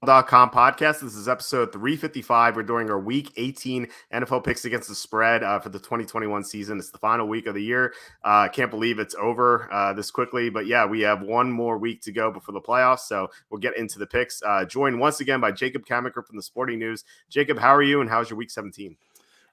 Podcast. This is episode 355. We're doing our week 18 NFL picks against the spread for the 2021 season. It's the final week of the year. Can't believe it's over this quickly, but yeah, we have one more week to go before the playoffs. So we'll get into the picks. Joined once again by Jacob Camenker from the Sporting News. Jacob, how are you and how's your week 17?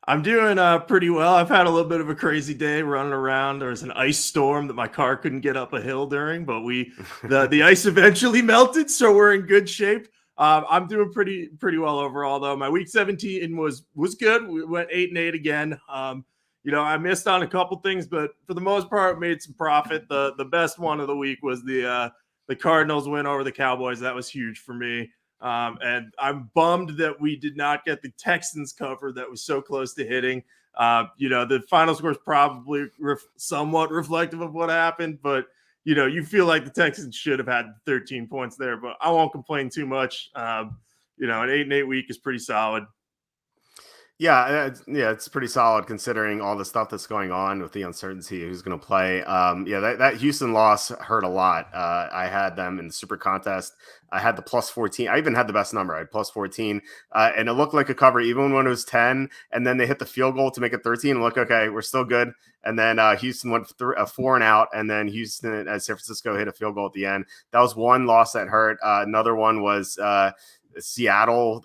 I'm doing pretty well. I've had a little bit of a crazy day running around. There was an ice storm that my car couldn't get up a hill during, but the ice eventually melted, so we're in good shape. I'm doing pretty well overall, though. My week 17 was good. We went 8-8 again. I missed on a couple things, but for the most part, made some profit. The best one of the week was the Cardinals win over the Cowboys. That was huge for me. And I'm bummed that we did not get the Texans cover that was so close to hitting. The final score is probably somewhat reflective of what happened, but you feel like the Texans should have had 13 points there, but I won't complain too much. An 8-8 week is pretty solid. Yeah, it's pretty solid considering all the stuff that's going on with the uncertainty of who's going to play. That Houston loss hurt a lot. I had them in the super contest. I had the plus 14. I even had the best number. I had plus 14, and it looked like a cover even when it was 10. And then they hit the field goal to make it 13. And look, okay, we're still good. And then Houston went through a 4 and out, and then Houston, San Francisco hit a field goal at the end. That was one loss that hurt. Another one was Seattle,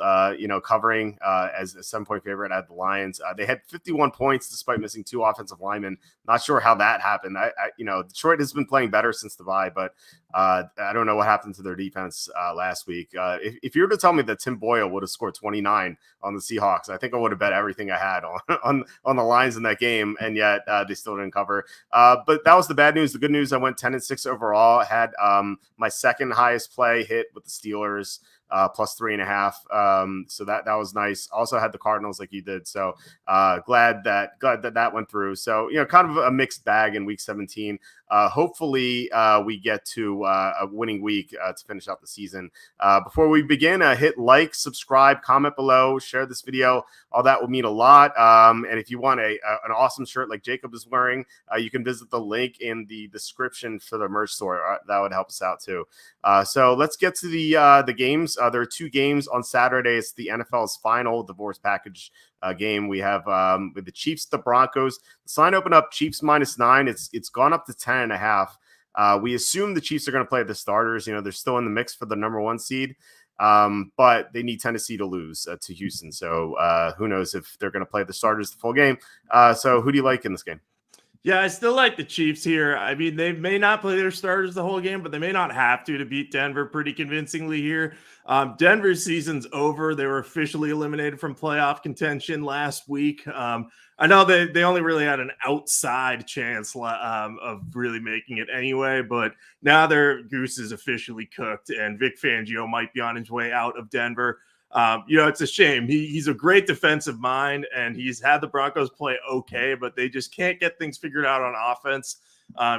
covering as a 7-point favorite at the Lions. They had 51 points despite missing 2 offensive linemen. Not sure how that happened. Detroit has been playing better since the bye, but I don't know what happened to their defense last week. If you were to tell me that Tim Boyle would have scored 29 on the Seahawks, I think I would have bet everything I had on the Lions in that game, and yet they still didn't cover. But that was the bad news. The good news, I went 10-6 overall. I had my second highest play hit with the Steelers. Plus 3.5. So that was nice. Also had the Cardinals like you did. So glad that went through. So, kind of a mixed bag in week 17. Hopefully we get to a winning week to finish out the season. Before we begin, hit like, subscribe, comment below, share this video. All that will mean a lot. And if you want an awesome shirt like Jacob is wearing, you can visit the link in the description for the merch store. That would help us out too. So let's get to the games. There are 2 games on Saturday. It's the NFL's final divorce package game. We have with the Chiefs, the Broncos. The line opened up Chiefs -9. It's gone up to 10.5. We assume the Chiefs are going to play the starters. They're still in the mix for the number 1 seed. But they need Tennessee to lose to Houston. So who knows if they're going to play the starters the full game. So who do you like in this game? Yeah, I still like the Chiefs here. I mean, they may not play their starters the whole game, but they may not have to beat Denver pretty convincingly here. Denver's season's over. They were officially eliminated from playoff contention last week. I know they only really had an outside chance of really making it anyway, but now their goose is officially cooked, and Vic Fangio might be on his way out of Denver. It's a shame. He's a great defensive mind, and he's had the Broncos play okay, but they just can't get things figured out on offense.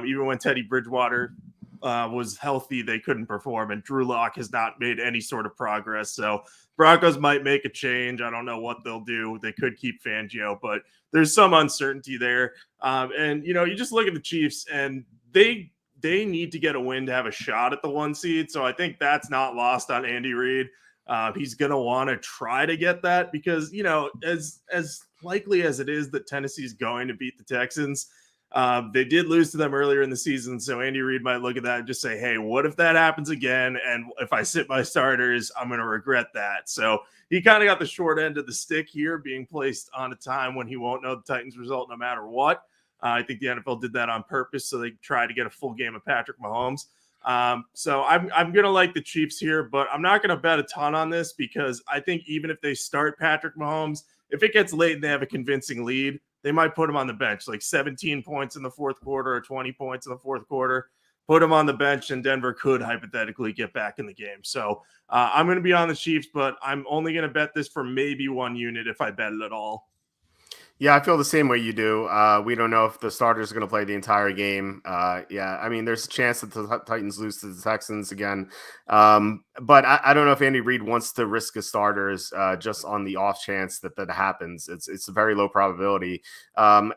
Even when Teddy Bridgewater was healthy, they couldn't perform, and Drew Lock has not made any sort of progress. So Broncos might make a change. I don't know what they'll do. They could keep Fangio, but there's some uncertainty there. You just look at the Chiefs, and they need to get a win to have a shot at the 1 seed. So I think that's not lost on Andy Reid. He's going to want to try to get that because, as likely as it is that Tennessee's going to beat the Texans, they did lose to them earlier in the season. So Andy Reid might look at that and just say, hey, what if that happens again? And if I sit my starters, I'm going to regret that. So he kind of got the short end of the stick here, being placed on a time when he won't know the Titans result no matter what. I think the NFL did that on purpose so they try to get a full game of Patrick Mahomes. So I'm going to like the Chiefs here, but I'm not going to bet a ton on this because I think even if they start Patrick Mahomes, if it gets late and they have a convincing lead, they might put him on the bench, like 17 points in the fourth quarter or 20 points in the fourth quarter, put him on the bench, and Denver could hypothetically get back in the game. So I'm going to be on the Chiefs, but I'm only going to bet this for maybe 1 unit if I bet it at all. Yeah, I feel the same way you do. We don't know if the starters are going to play the entire game. There's a chance that the Titans lose to the Texans again. But I don't know if Andy Reid wants to risk his starters just on the off chance that happens. It's a very low probability.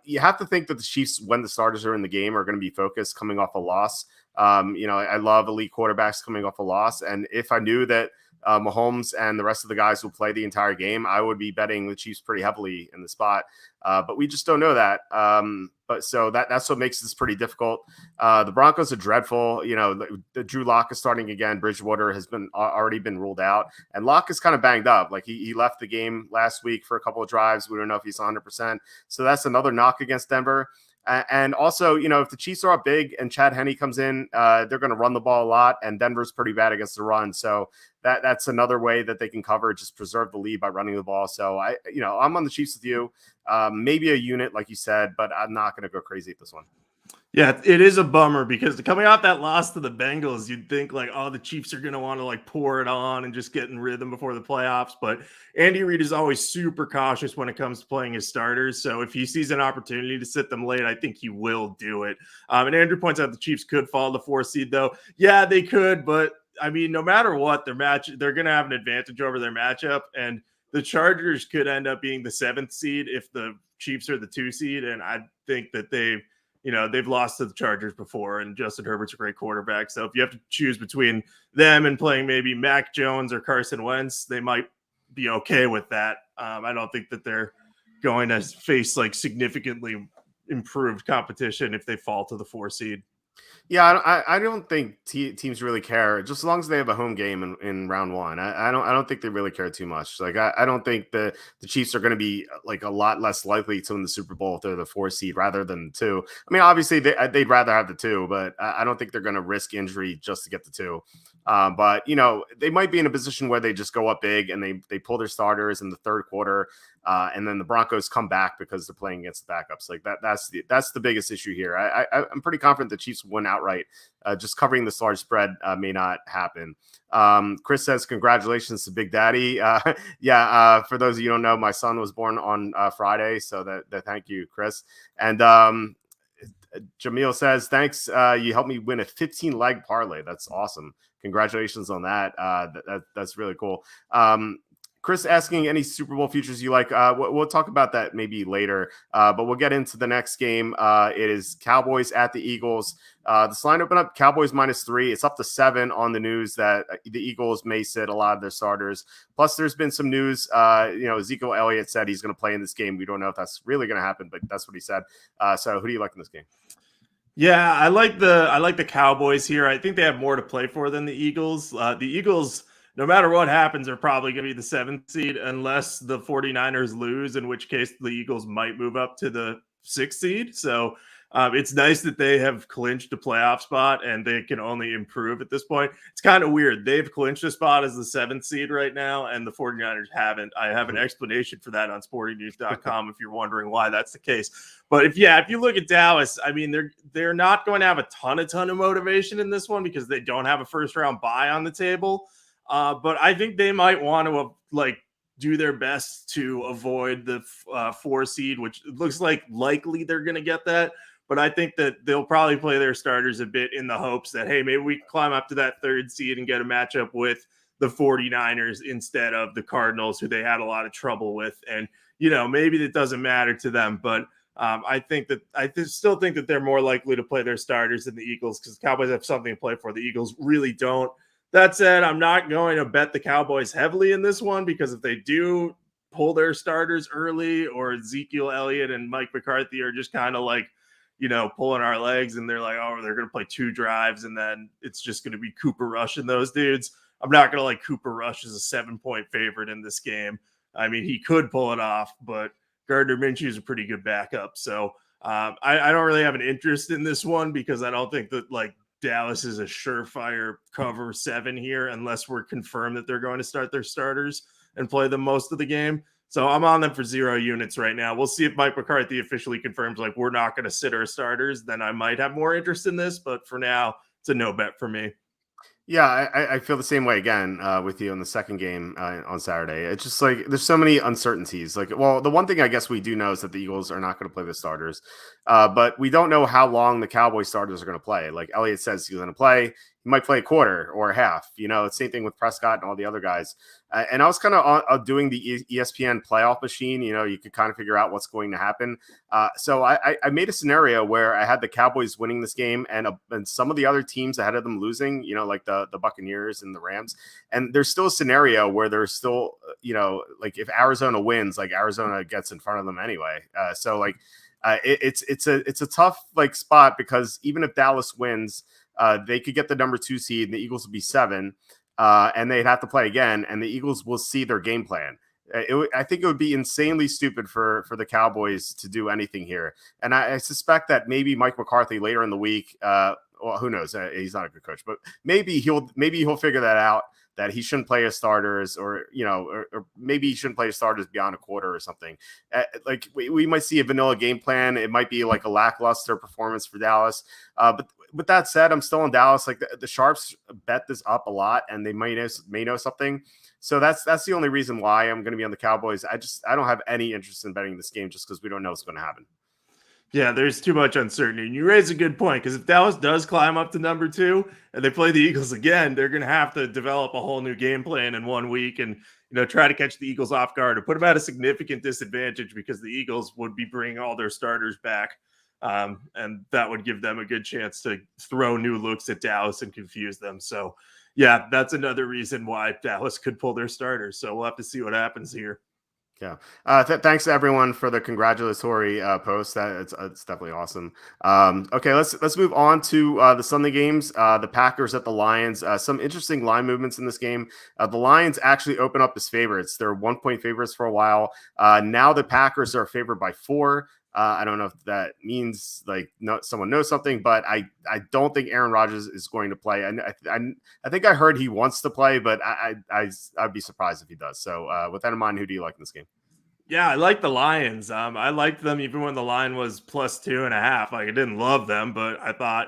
You have to think that the Chiefs, when the starters are in the game, are going to be focused coming off a loss. I love elite quarterbacks coming off a loss. And if I knew that Mahomes and the rest of the guys will play the entire game, I would be betting the Chiefs pretty heavily in the spot. But we just don't know that. But so that's what makes this pretty difficult. The Broncos are dreadful. The Drew Lock is starting again. Bridgewater has already been ruled out, and Lock is kind of banged up. Like he left the game last week for a couple of drives. We don't know if he's 100%. So that's another knock against Denver. And also, if the Chiefs are up big and Chad Henne comes in, they're going to run the ball a lot, and Denver's pretty bad against the run. So that's another way that they can cover, just preserve the lead by running the ball. So I'm on the Chiefs with you. Maybe a unit, like you said, but I'm not going to go crazy at this one. Yeah, it is a bummer because coming off that loss to the Bengals, you'd think like, oh, the Chiefs are going to want to like pour it on and just get in rhythm before the playoffs. But Andy Reid is always super cautious when it comes to playing his starters. So if he sees an opportunity to sit them late, I think he will do it. And Andrew points out the Chiefs could fall to 4 seed, though. Yeah, they could. But I mean, no matter what, they're going to have an advantage over their matchup. And the Chargers could end up being the 7th seed if the Chiefs are the 2 seed. And I think that they've lost to the Chargers before, and Justin Herbert's a great quarterback. So if you have to choose between them and playing maybe Mac Jones or Carson Wentz, they might be okay with that. I don't think that they're going to face like significantly improved competition if they fall to the 4 seed. Yeah, I don't think teams really care, just as long as they have a home game in round one. I don't think they really care too much. Like I don't think the Chiefs are going to be like a lot less likely to win the Super Bowl if they're the 4 seed rather than 2. I mean, obviously they'd rather have the 2, but I don't think they're going to risk injury just to get the 2. But they might be in a position where they just go up big and they pull their starters in the third quarter. And then the Broncos come back because they're playing against the backups. Like that's the biggest issue here. I'm pretty confident the Chiefs win outright. Just covering this large spread may not happen. Chris says, congratulations to Big Daddy. For those of you who don't know, my son was born on Friday. So that thank you, Chris. And Jamil says, thanks. You helped me win a 15 leg parlay. That's awesome. Congratulations on that. That's really cool. Chris asking any Super Bowl futures you like. We'll talk about that maybe later, but we'll get into the next game. It is Cowboys at the Eagles. This line opened up Cowboys -3. It's up to 7 on the news that the Eagles may sit a lot of their starters. Plus, there's been some news. Ezekiel Elliott said he's going to play in this game. We don't know if that's really going to happen, but that's what he said. So who do you like in this game? Yeah, I like the Cowboys here. I think they have more to play for than the Eagles. The Eagles, no matter what happens, are probably going to be the 7th seed unless the 49ers lose, in which case the Eagles might move up to the 6th seed. So it's nice that they have clinched a playoff spot and they can only improve at this point. It's kind of weird. They've clinched a spot as the 7th seed right now, and the 49ers haven't. I have an explanation for that on sportingnews.com if you're wondering why that's the case. But if you look at Dallas, I mean, they're not going to have a ton of motivation in this one because they don't have a first-round bye on the table. But I think they might want to do their best to avoid the 4 seed, which looks likely they're going to get that. But I think that they'll probably play their starters a bit in the hopes that, hey, maybe we can climb up to that 3rd seed and get a matchup with the 49ers instead of the Cardinals, who they had a lot of trouble with. And, maybe that doesn't matter to them. But I still think that they're more likely to play their starters than the Eagles because the Cowboys have something to play for. The Eagles really don't. That said, I'm not going to bet the Cowboys heavily in this one because if they do pull their starters early, or Ezekiel Elliott and Mike McCarthy are just kind of pulling our legs and they're like, oh, they're going to play 2 drives and then it's just going to be Cooper Rush and those dudes. I'm not going to like Cooper Rush as a 7-point favorite in this game. I mean, he could pull it off, but Gardner Minshew is a pretty good backup. So I don't really have an interest in this one because I don't think that Dallas is a surefire cover 7 here unless we're confirmed that they're going to start their starters and play them most of the game. So I'm on them for 0 units right now. We'll see if Mike McCarthy officially confirms we're not going to sit our starters. Then I might have more interest in this, but for now, it's a no bet for me. Yeah, I feel the same way again with you on the second game on Saturday. It's just there's so many uncertainties. The one thing I guess we do know is that the Eagles are not going to play the starters, but we don't know how long the Cowboys starters are going to play. Elliott says he's going to play. he might play a quarter or a half. Same thing with Prescott and all the other guys. And I was kind of doing the ESPN playoff machine. You could kind of figure out what's going to happen. So I made a scenario where I had the Cowboys winning this game and some of the other teams ahead of them losing, like the Buccaneers and the Rams. And there's still a scenario where there's still, like if Arizona wins, like Arizona gets in front of them anyway. It's a tough spot because even if Dallas wins, they could get the number 2 seed and the Eagles would be 7, and they'd have to play again, and the Eagles will see their game plan. I think it would be insanely stupid for the Cowboys to do anything here. And I suspect that maybe Mike McCarthy later in the week, well, who knows? He's not a good coach, but maybe he'll figure that out, that he shouldn't play his starters, or maybe he shouldn't play his starters beyond a quarter or something. We might see a vanilla game plan. It might be like a lackluster performance for Dallas. But with that said, I'm still in Dallas. Like the Sharps bet this up a lot, and they may know something. So that's the only reason why I'm going to be on the Cowboys. I don't have any interest in betting this game just because we don't know what's going to happen. Yeah, there's too much uncertainty. And you raise a good point, because if Dallas does climb up to number 2 and they play the Eagles again, they're going to have to develop a whole new game plan in 1 week and try to catch the Eagles off guard or put them at a significant disadvantage, because the Eagles would be bringing all their starters back. And that would give them a good chance to throw new looks at Dallas and confuse them. So, yeah, that's another reason why Dallas could pull their starters. So we'll have to see what happens here. Yeah. Thanks to everyone for the congratulatory post. It's definitely awesome. Okay, let's move on to the Sunday games. The Packers at the Lions. Some interesting line movements in this game. The Lions actually open up as favorites. They're 1-point favorites for a while. Now the Packers are favored by 4. I don't know if that means someone knows something, but I don't think Aaron Rodgers is going to play. I think I heard he wants to play, but I'd be surprised if he does. So with that in mind, who do you like in this game? Yeah, I like the Lions. I liked them even when the line was +2.5. I didn't love them, but I thought,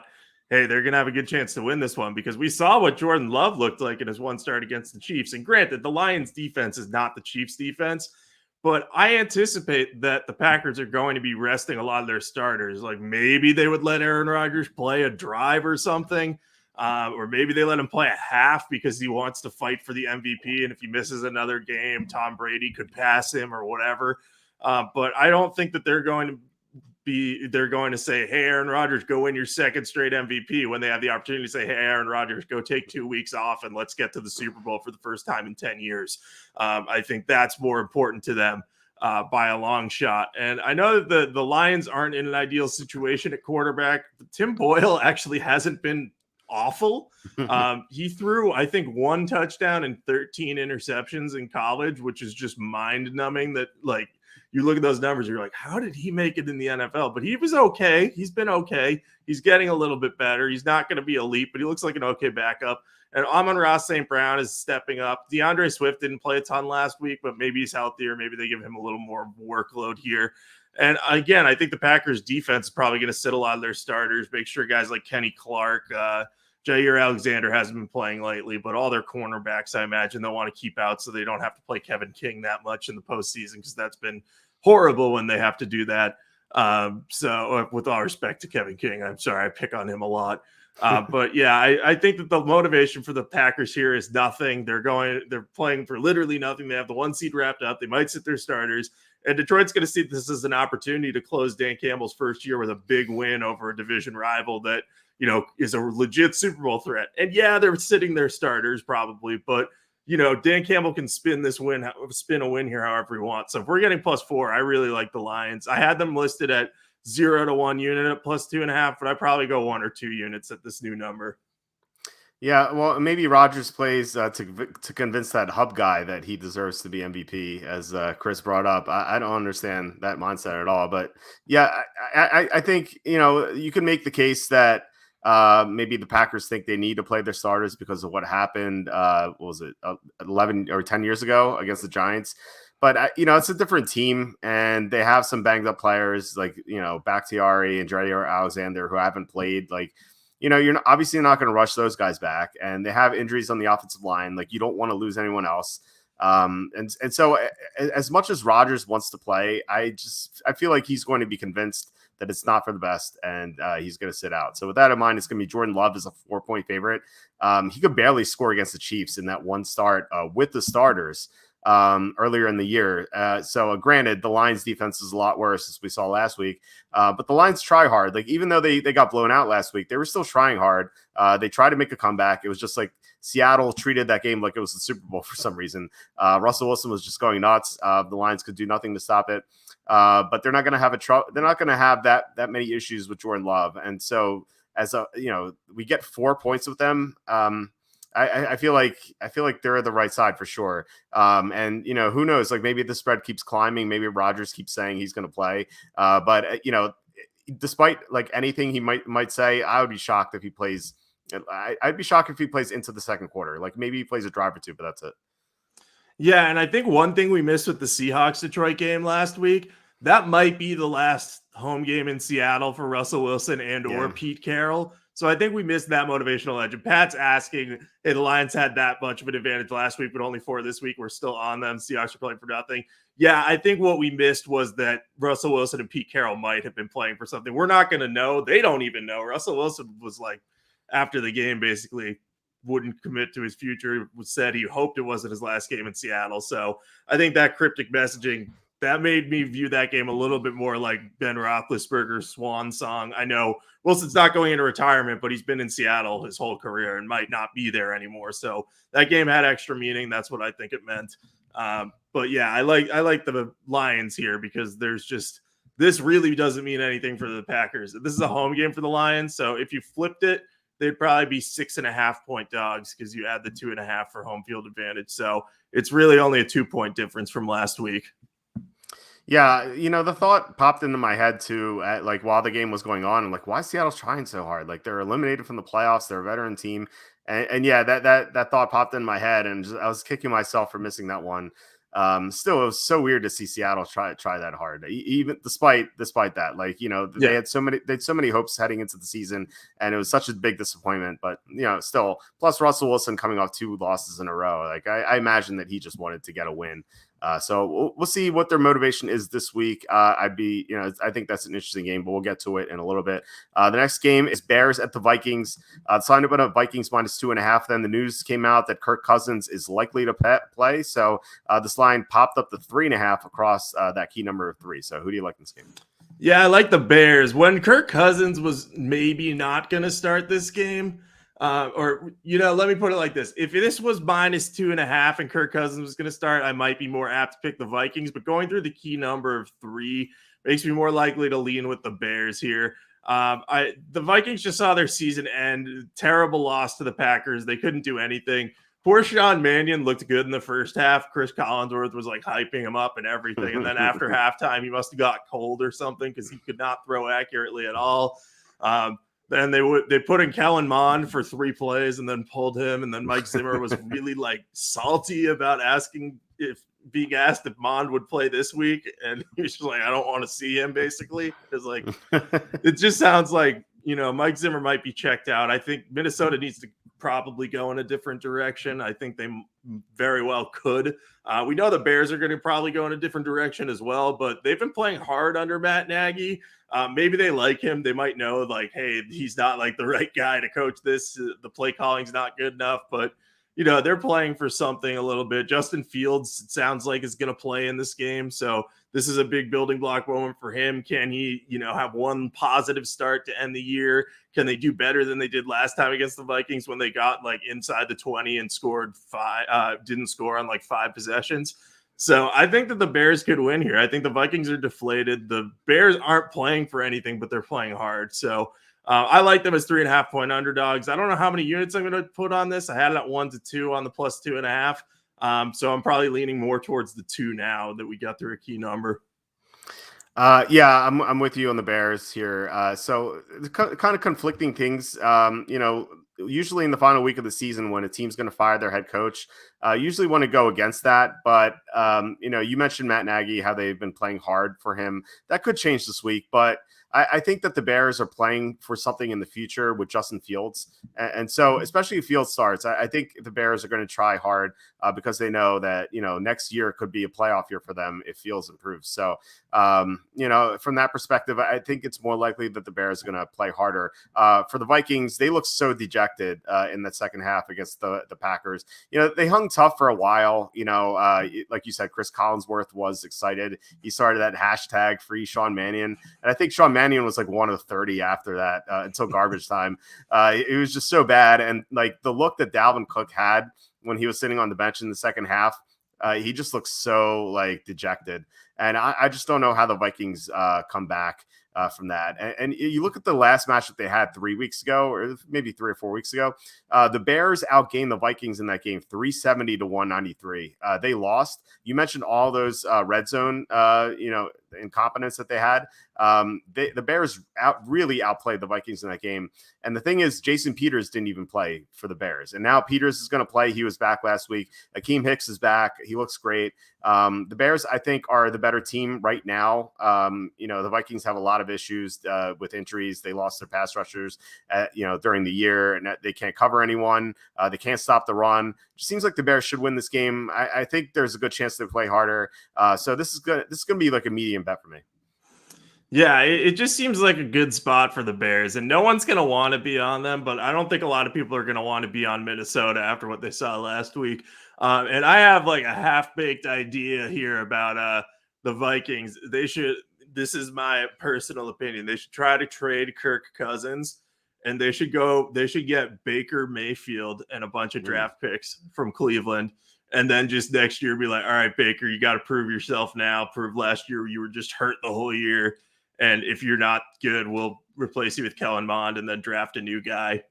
hey, they're going to have a good chance to win this one, because we saw what Jordan Love looked like in his one start against the Chiefs. And granted, the Lions defense is not the Chiefs defense, but I anticipate that the Packers are going to be resting a lot of their starters. Like maybe they would let Aaron Rodgers play a drive or something, or maybe they let him play a half because he wants to fight for the MVP. And if he misses another game, Tom Brady could pass him or whatever. But I don't think that they're going to say, hey, Aaron Rodgers, go win your second straight MVP, when they have the opportunity to say, hey, Aaron Rodgers, go take 2 weeks off and let's get to the Super Bowl for the first time in 10 years. I think that's more important to them by a long shot. And I know that the Lions aren't in an ideal situation at quarterback. Tim Boyle actually hasn't been awful. He threw, I think, 1 touchdown and 13 interceptions in college, which is just mind-numbing that, you look at those numbers, you're like, how did he make it in the NFL? But he was okay. He's been okay. He's getting a little bit better. He's not going to be elite, but he looks like an okay backup. And Amon-Ra St. Brown is stepping up. DeAndre Swift didn't play a ton last week, but maybe he's healthier. Maybe they give him a little more workload here. And again, I think the Packers defense is probably going to sit a lot of their starters, make sure guys like Kenny Clark, Jair Alexander hasn't been playing lately, but all their cornerbacks, I imagine they'll want to keep out so they don't have to play Kevin King that much in the postseason, because that's been horrible when they have to do that. So with all respect to Kevin King, I'm sorry, I pick on him a lot. But yeah, I think that the motivation for the Packers here is nothing. They're playing for literally nothing. They have the 1 seed wrapped up. They might sit their starters. And Detroit's going to see this as an opportunity to close Dan Campbell's first year with a big win over a division rival that, is a legit Super Bowl threat. And yeah, they're sitting their starters probably, but Dan Campbell can spin a win here however he wants. So if we're getting +4, I really like the Lions. I had them listed at 0 to 1 unit at +2.5, but I probably go 1 or 2 units at this new number. Yeah, well, maybe Rodgers plays to convince that hub guy that he deserves to be MVP, as Chris brought up. I don't understand that mindset at all. But yeah, I think you can make the case that maybe the Packers think they need to play their starters because of what happened. What was it, 11 or 10 years ago against the Giants? But it's a different team, and they have some banged up players like Bakhtiari and Jair Alexander who haven't played. You're obviously not going to rush those guys back, and they have injuries on the offensive line. You don't want to lose anyone else. And so as much as Rodgers wants to play, I feel like he's going to be convinced that it's not for the best, and he's going to sit out. So with that in mind, it's going to be Jordan Love as a 4-point favorite. He could barely score against the Chiefs in that one start with the starters earlier in the year. So granted, the Lions defense is a lot worse as we saw last week, but the Lions try hard. Like, even though they got blown out last week, they were still trying hard. They tried to make a comeback. It was just like Seattle treated that game like it was the Super Bowl for some reason. Russell Wilson was just going nuts. The Lions could do nothing to stop it. But they're not going to have they're not going to have that many issues with Jordan Love. And so we get 4 points with them. I feel like they're the right side for sure. And who knows? Like, maybe the spread keeps climbing. Maybe Rodgers keeps saying he's going to play. But despite like anything he might say, I would be shocked if he plays. I'd be shocked if he plays into the second quarter. Like, maybe he plays a drive or two, but that's it. Yeah, and I think one thing we missed with the Seahawks-Detroit game last week, that might be the last home game in Seattle for Russell Wilson or Pete Carroll. So I think we missed that motivational edge. And Pat's asking, hey, the Lions had that much of an advantage last week, but only 4 this week. We're still on them. Seahawks are playing for nothing. Yeah, I think what we missed was that Russell Wilson and Pete Carroll might have been playing for something. We're not going to know. They don't even know. Russell Wilson was like, after the game, basically wouldn't commit to his future, said he hoped it wasn't his last game in Seattle. So I think that cryptic messaging, that made me view that game a little bit more like Ben Roethlisberger's swan song. I know Wilson's not going into retirement, but he's been in Seattle his whole career and might not be there anymore. So that game had extra meaning. That's what I think it meant. But yeah, I like the Lions here because this really doesn't mean anything for the Packers. This is a home game for the Lions. So if you flipped it, they'd probably be 6.5-point dogs because you add the 2.5 for home field advantage. So it's really only a 2-point difference from last week. Yeah, the thought popped into my head too, while the game was going on. I'm like, why is Seattle trying so hard? Like, they're eliminated from the playoffs. They're a veteran team, and yeah, that thought popped in my head, and I was kicking myself for missing that one. Still, it was so weird to see Seattle try that hard, even despite that. Like, they had so many hopes heading into the season, and it was such a big disappointment. But still, plus Russell Wilson coming off 2 losses in a row, like I imagine that he just wanted to get a win. So we'll see what their motivation is this week. I think that's an interesting game, but we'll get to it in a little bit. The next game is Bears at the Vikings. Signed up at Vikings -2.5. Then the news came out that Kirk Cousins is likely to play. So this line popped up to 3.5 across that key number of 3. So who do you like in this game? Yeah, I like the Bears. When Kirk Cousins was maybe not going to start this game, let me put it like this. If this was -2.5 and Kirk Cousins was going to start, I might be more apt to pick the Vikings, but going through the key number of 3 makes me more likely to lean with the Bears here. The Vikings just saw their season end. Terrible loss to the Packers. They couldn't do anything. Poor Sean Mannion looked good in the first half. Chris Collinsworth was like hyping him up and everything. And then after halftime, he must have got cold or something because he could not throw accurately at all. Then they put in Kellen Mond for 3 plays and then pulled him. And then Mike Zimmer was really like salty about being asked if Mond would play this week. And he was just like, I don't want to see him, basically. Because like it just sounds like, Mike Zimmer might be checked out. I think Minnesota needs to probably go in a different direction. I think they very well could. We know the Bears are going to probably go in a different direction as well, but they've been playing hard under Matt Nagy. Maybe they like him. They might know like, hey, he's not like the right guy to coach this. The play calling's not good enough, but they're playing for something a little bit. Justin Fields, it sounds like, is going to play in this game. So this is a big building block moment for him. Can he, have one positive start to end the year? Can they do better than they did last time against the Vikings when they got like inside the 20 and scored 5, didn't score on like 5 possessions? So I think that the Bears could win here. I think the Vikings are deflated. The Bears aren't playing for anything, but they're playing hard. So I like them as 3.5-point underdogs. I don't know how many units I'm going to put on this. I had it at 1 to 2 on the +2.5. So I'm probably leaning more towards the 2 now that we got through a key number. Yeah, I'm with you on the Bears here. So kind of conflicting things. Usually in the final week of the season when a team's going to fire their head coach, usually want to go against that. But, you mentioned Matt Nagy, how they've been playing hard for him. That could change this week. But I think that the Bears are playing for something in the future with Justin Fields. And so, especially if Fields starts, I think the Bears are going to try hard because they know that, next year could be a playoff year for them if Fields improves. So, from that perspective, I think it's more likely that the Bears are going to play harder. For the Vikings, they look so dejected in that second half against the Packers. They hung tough for a while. Like you said, Chris Collinsworth was excited. He started that hashtag free Sean Mannion. And I think Sean Mannion was like one of 30 after that until garbage time. It was just so bad. And like the look that Dalvin Cook had when he was sitting on the bench in the second half, he just looks so like dejected. And I just don't know how the Vikings come back from that. And you look at the last match that they had 3 weeks ago, or maybe 3 or 4 weeks ago, the Bears outgained the Vikings in that game 370 to 193. They lost. You mentioned all those red zone, incompetence that they had. The Bears really outplayed the Vikings in that game. And the thing is, Jason Peters didn't even play for the Bears. And now Peters is going to play. He was back last week. Akeem Hicks is back. He looks great. The Bears, I think, are the better team right now. The Vikings have a lot of issues with injuries. They lost their pass rushers, during the year, and they can't cover anyone. They can't stop the run. It seems like the Bears should win this game. I think there's a good chance they play harder. So this is going to be like a medium bet for me. Yeah, it just seems like a good spot for the Bears, and no one's going to want to be on them, but I don't think a lot of people are going to want to be on Minnesota after what they saw last week. And I have like a half-baked idea here about the Vikings. This is my personal opinion, they should try to trade Kirk Cousins, and they should get Baker Mayfield and a bunch of draft picks from Cleveland. And then just next year be like, all right, Baker, you got to prove yourself now. Prove last year you were just hurt the whole year. And if you're not good, we'll replace you with Kellen Mond and then draft a new guy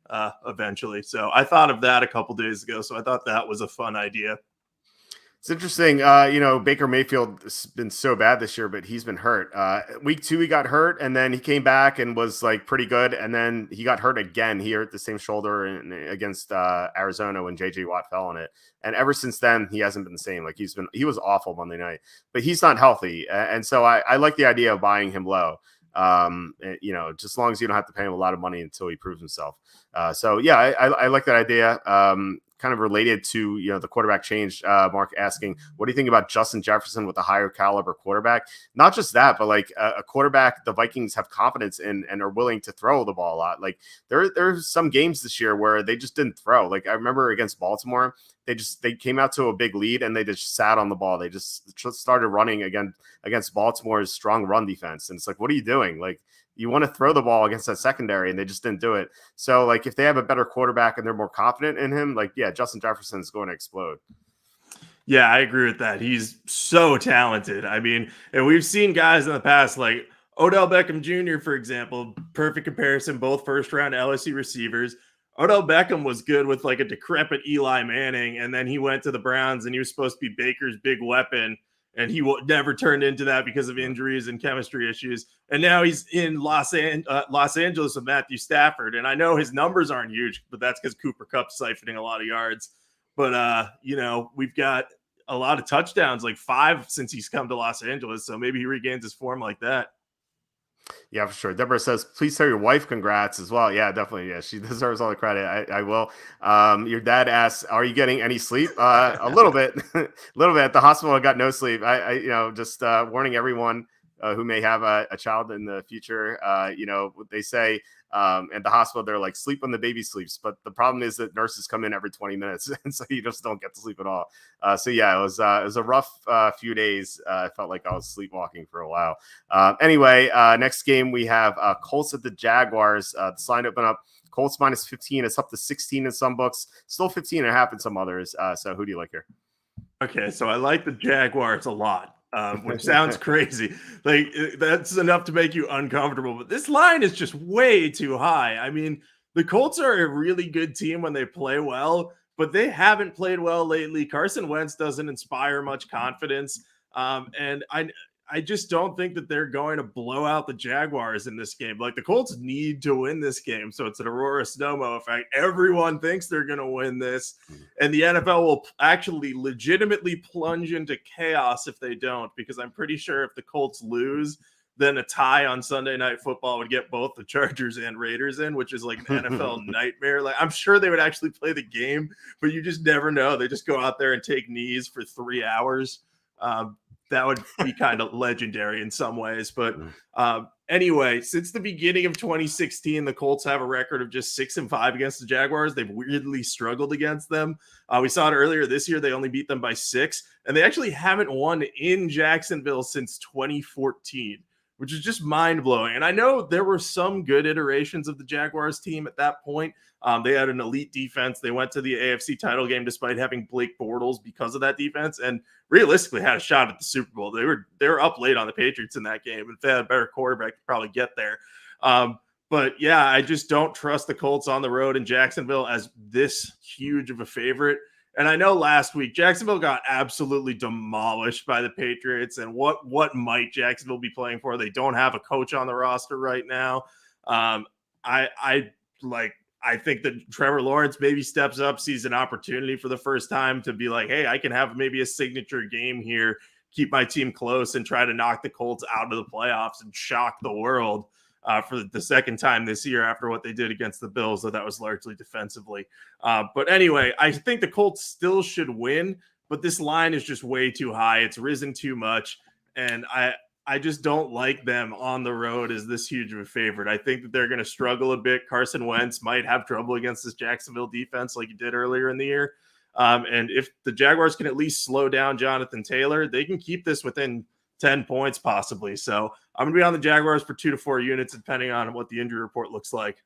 eventually. So I thought of that a couple days ago. So I thought that was a fun idea. It's interesting. Baker Mayfield has been so bad this year, but he's been hurt. Week 2, he got hurt, and then he came back and was like pretty good. And then he got hurt again. He hurt the same shoulder against Arizona when JJ Watt fell on it. And ever since then, he hasn't been the same. Like he was awful Monday night, but he's not healthy. And so I like the idea of buying him low. Just as long as you don't have to pay him a lot of money until he proves himself. I like that idea. Kind of related to the quarterback change. Mark asking, what do you think about Justin Jefferson with a higher caliber quarterback? Not just that, but like a quarterback the Vikings have confidence in and are willing to throw the ball a lot. Like there's some games this year where they just didn't throw. Like I remember against Baltimore, they came out to a big lead and they just sat on the ball. They just started running again against Baltimore's strong run defense. And it's like, what are you doing? Like, you want to throw the ball against that secondary, and they just didn't do it. So, like, if they have a better quarterback and they're more confident in him, like, yeah, Justin Jefferson is going to explode. Yeah, I agree with that. He's so talented. I mean, and we've seen guys in the past like Odell Beckham Jr., for example, perfect comparison, both first-round LSU receivers. Odell Beckham was good with like a decrepit Eli Manning, and then he went to the Browns, and he was supposed to be Baker's big weapon. And he never turned into that because of injuries and chemistry issues. And now he's in Los Angeles with Matthew Stafford. And I know his numbers aren't huge, but that's because Cooper Kupp's siphoning a lot of yards. But, we've got a lot of touchdowns, like 5 since he's come to Los Angeles. So maybe he regains his form like that. Yeah, for sure. Deborah says, please tell your wife congrats as well. Yeah, definitely. Yeah, she deserves all the credit. I will. Your dad asks, are you getting any sleep? A little bit. A little bit. At the hospital, I got no sleep. Just warning everyone who may have a child in the future. They say at the hospital, they're like, sleep when the baby sleeps. But the problem is that nurses come in every 20 minutes. And so you just don't get to sleep at all. It was a rough few days. I felt like I was sleepwalking for a while. Anyway, next game we have Colts at the Jaguars. The line open up. Colts minus 15. It's up to 16 in some books. Still 15.5 in some others. So who do you like here? Okay, so I like the Jaguars a lot. Which sounds crazy. Like that's enough to make you uncomfortable. But this line is just way too high. I mean, the Colts are a really good team when they play well, but they haven't played well lately. Carson Wentz doesn't inspire much confidence. And I just don't think that they're going to blow out the Jaguars in this game. Like the Colts need to win this game. So it's an Aurora Snowmo effect. Everyone thinks they're going to win this. And the NFL will actually legitimately plunge into chaos if they don't, because I'm pretty sure if the Colts lose, then a tie on Sunday Night Football would get both the Chargers and Raiders in, which is like an NFL nightmare. Like, I'm sure they would actually play the game, but you just never know. They just go out there and take knees for 3 hours. That would be kind of legendary in some ways. But anyway, since the beginning of 2016, the Colts have a record of just 6-5 against the Jaguars. They've weirdly struggled against them. We saw it earlier this year. They only beat them by 6, and they actually haven't won in Jacksonville since 2014, which is just mind-blowing. And I know there were some good iterations of the Jaguars team at that point. They had an elite defense. They went to the AFC title game despite having Blake Bortles because of that defense, and realistically had a shot at the Super Bowl. They were up late on the Patriots in that game. If they had a better quarterback, they'd probably get there. But yeah, I just don't trust the Colts on the road in Jacksonville as this huge of a favorite. And I know last week Jacksonville got absolutely demolished by the Patriots. And what might Jacksonville be playing for? They don't have a coach on the roster right now. I think that Trevor Lawrence maybe steps up, sees an opportunity for the first time to be like, hey, I can have maybe a signature game here, keep my team close, and try to knock the Colts out of the playoffs and shock the world for the second time this year after what they did against the Bills, though that was largely defensively. But anyway, I think the Colts still should win, but this line is just way too high. It's risen too much, and I just don't like them on the road as this huge of a favorite. I think that they're going to struggle a bit. Carson Wentz might have trouble against this Jacksonville defense like he did earlier in the year. And if the Jaguars can at least slow down Jonathan Taylor, they can keep this within 10 points possibly. So I'm going to be on the Jaguars for 2 to 4 units, depending on what the injury report looks like.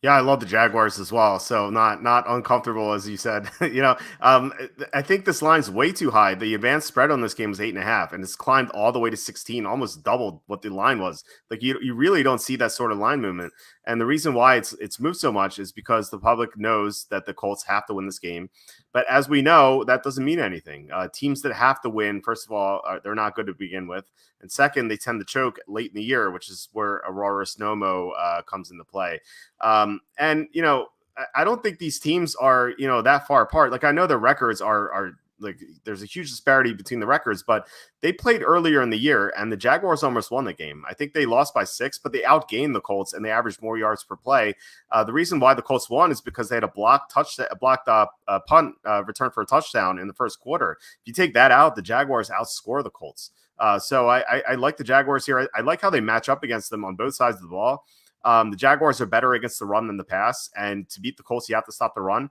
Yeah, I love the Jaguars as well. So not uncomfortable, as you said. I think this line's way too high. The advanced spread on this game was 8.5, and it's climbed all the way to 16, almost doubled what the line was. Like you really don't see that sort of line movement. And the reason why it's moved so much is because the public knows that the Colts have to win this game. But as we know, that doesn't mean anything. Teams that have to win, first of all, they're not good to begin with. And second, they tend to choke late in the year, which is where Aurora's Nomo comes into play. And, I don't think these teams are, that far apart. Like, I know their records are like, there's a huge disparity between the records, but they played earlier in the year and the Jaguars almost won the game. I think they lost by 6, but they outgained the Colts and they averaged more yards per play. The reason why the Colts won is because they had a blocked punt return for a touchdown in the first quarter. If you take that out, the Jaguars outscore the Colts. So I like the Jaguars here. I like how they match up against them on both sides of the ball. The Jaguars are better against the run than the pass, and to beat the Colts, you have to stop the run.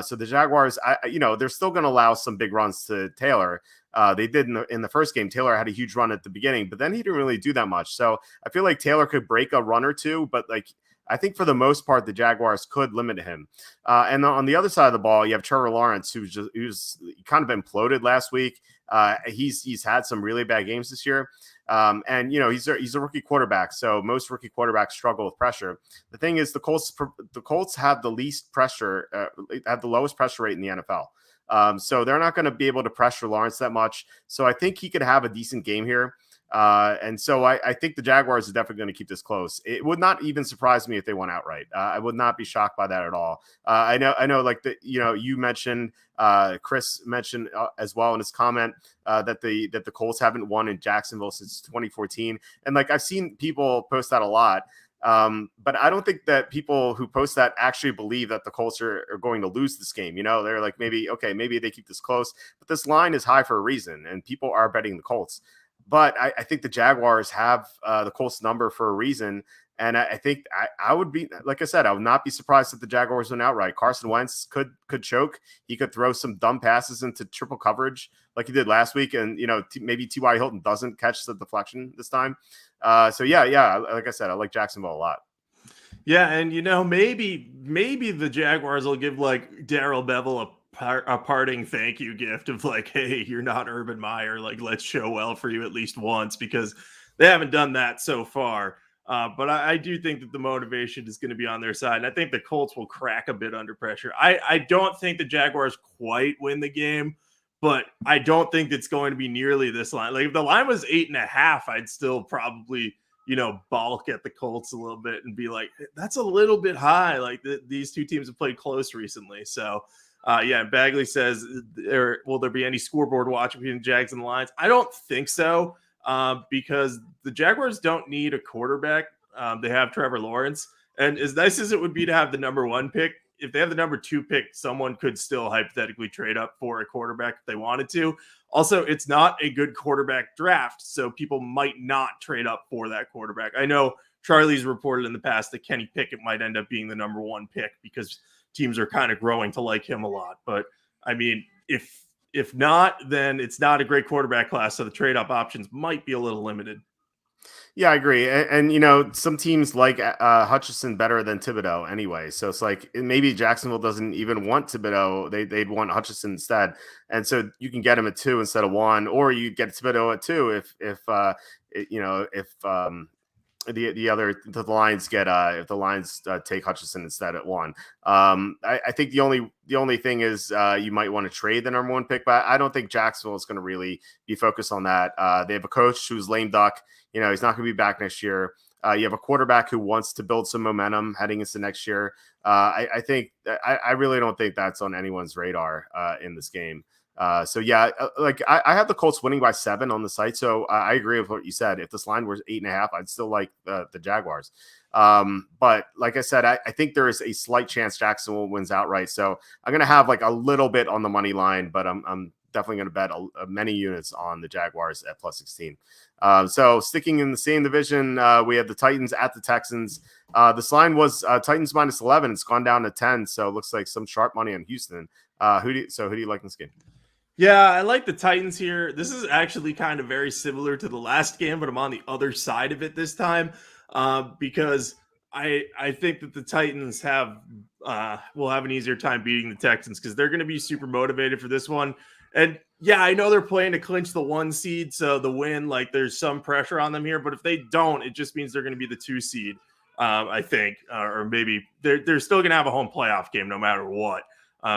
So the Jaguars, they're still going to allow some big runs to Taylor. They did in the first game. Taylor had a huge run at the beginning, but then he didn't really do that much. So I feel like Taylor could break a run or two, but I think for the most part, the Jaguars could limit him. And on the other side of the ball, you have Trevor Lawrence, who's kind of imploded last week. He's had some really bad games this year. And he's a rookie quarterback, so most rookie quarterbacks struggle with pressure. The thing is, the Colts have the least pressure, have the lowest pressure rate in the NFL. So they're not going to be able to pressure Lawrence that much. So I think he could have a decent game here. And so I think the Jaguars are definitely going to keep this close. It would not even surprise me if they won outright. I would not be shocked by that at all. I know, like you mentioned, Chris mentioned as well in his comment that the Colts haven't won in Jacksonville since 2014, and like I've seen people post that a lot. But I don't think that people who post that actually believe that the Colts are going to lose this game. They're like, maybe they keep this close, but this line is high for a reason, and people are betting the Colts. But I think the Jaguars have the Colts number for a reason. And I think I would be, like I said, I would not be surprised if the Jaguars win outright. Carson Wentz could choke. He could throw some dumb passes into triple coverage like he did last week. And, maybe T.Y. Hilton doesn't catch the deflection this time. So, yeah, like I said, I like Jacksonville a lot. Yeah, and, maybe the Jaguars will give, like, Darrell Bevel a parting thank you gift of like, hey, you're not Urban Meyer. Like, let's show well for you at least once, because they haven't done that so far. But I do think that the motivation is going to be on their side. And I think the Colts will crack a bit under pressure. I don't think the Jaguars quite win the game, but I don't think it's going to be nearly this line. Like, if the line was 8.5, I'd still probably, balk at the Colts a little bit and be like, that's a little bit high. Like, these two teams have played close recently. So, Bagley says, will there be any scoreboard watching between the Jags and the Lions? I don't think so. because the Jaguars don't need a quarterback. They have Trevor Lawrence. And as nice as it would be to have the number 1 pick, if they have the number 2 pick, someone could still hypothetically trade up for a quarterback if they wanted to. Also, it's not a good quarterback draft, so people might not trade up for that quarterback. I know Charlie's reported in the past that Kenny Pickett might end up being the number 1 pick because teams are kind of growing to like him a lot. But I mean, if not, then it's not a great quarterback class, so the trade up options might be a little limited. Yeah, I agree. Some teams like Hutchinson better than Thibodeau anyway. So it's like maybe Jacksonville doesn't even want Thibodeau. They'd want Hutchinson instead. And so you can get him at 2 instead of 1, or you get Thibodeau at 2 if the Lions get if the Lions take Hutchinson instead at 1. I think the only thing is you might want to trade the number 1 pick, but I don't think Jacksonville is going to really be focused on that. They have a coach who's lame duck. He's not going to be back next year. You have a quarterback who wants to build some momentum heading into next year. I really don't think that's on anyone's radar in this game. I have the Colts winning by 7 on the site. So I agree with what you said. If this line was 8.5, I'd still like the Jaguars. But like I said, I think there is a slight chance Jacksonville wins outright. So I'm going to have like a little bit on the money line, but I'm definitely going to bet many units on the Jaguars at +16. So sticking in the same division, we have the Titans at the Texans. This line was Titans -11. It's gone down to 10. So it looks like some sharp money on Houston. Who do you like in this game? Yeah, I like the Titans here. This is actually kind of very similar to the last game, but I'm on the other side of it this time because I think that the Titans will have an easier time beating the Texans because they're going to be super motivated for this one. And yeah, I know they're playing to clinch the 1 seed, so the win, like there's some pressure on them here. But if they don't, it just means they're going to be the 2 seed, I think, or maybe they're still going to have a home playoff game no matter what.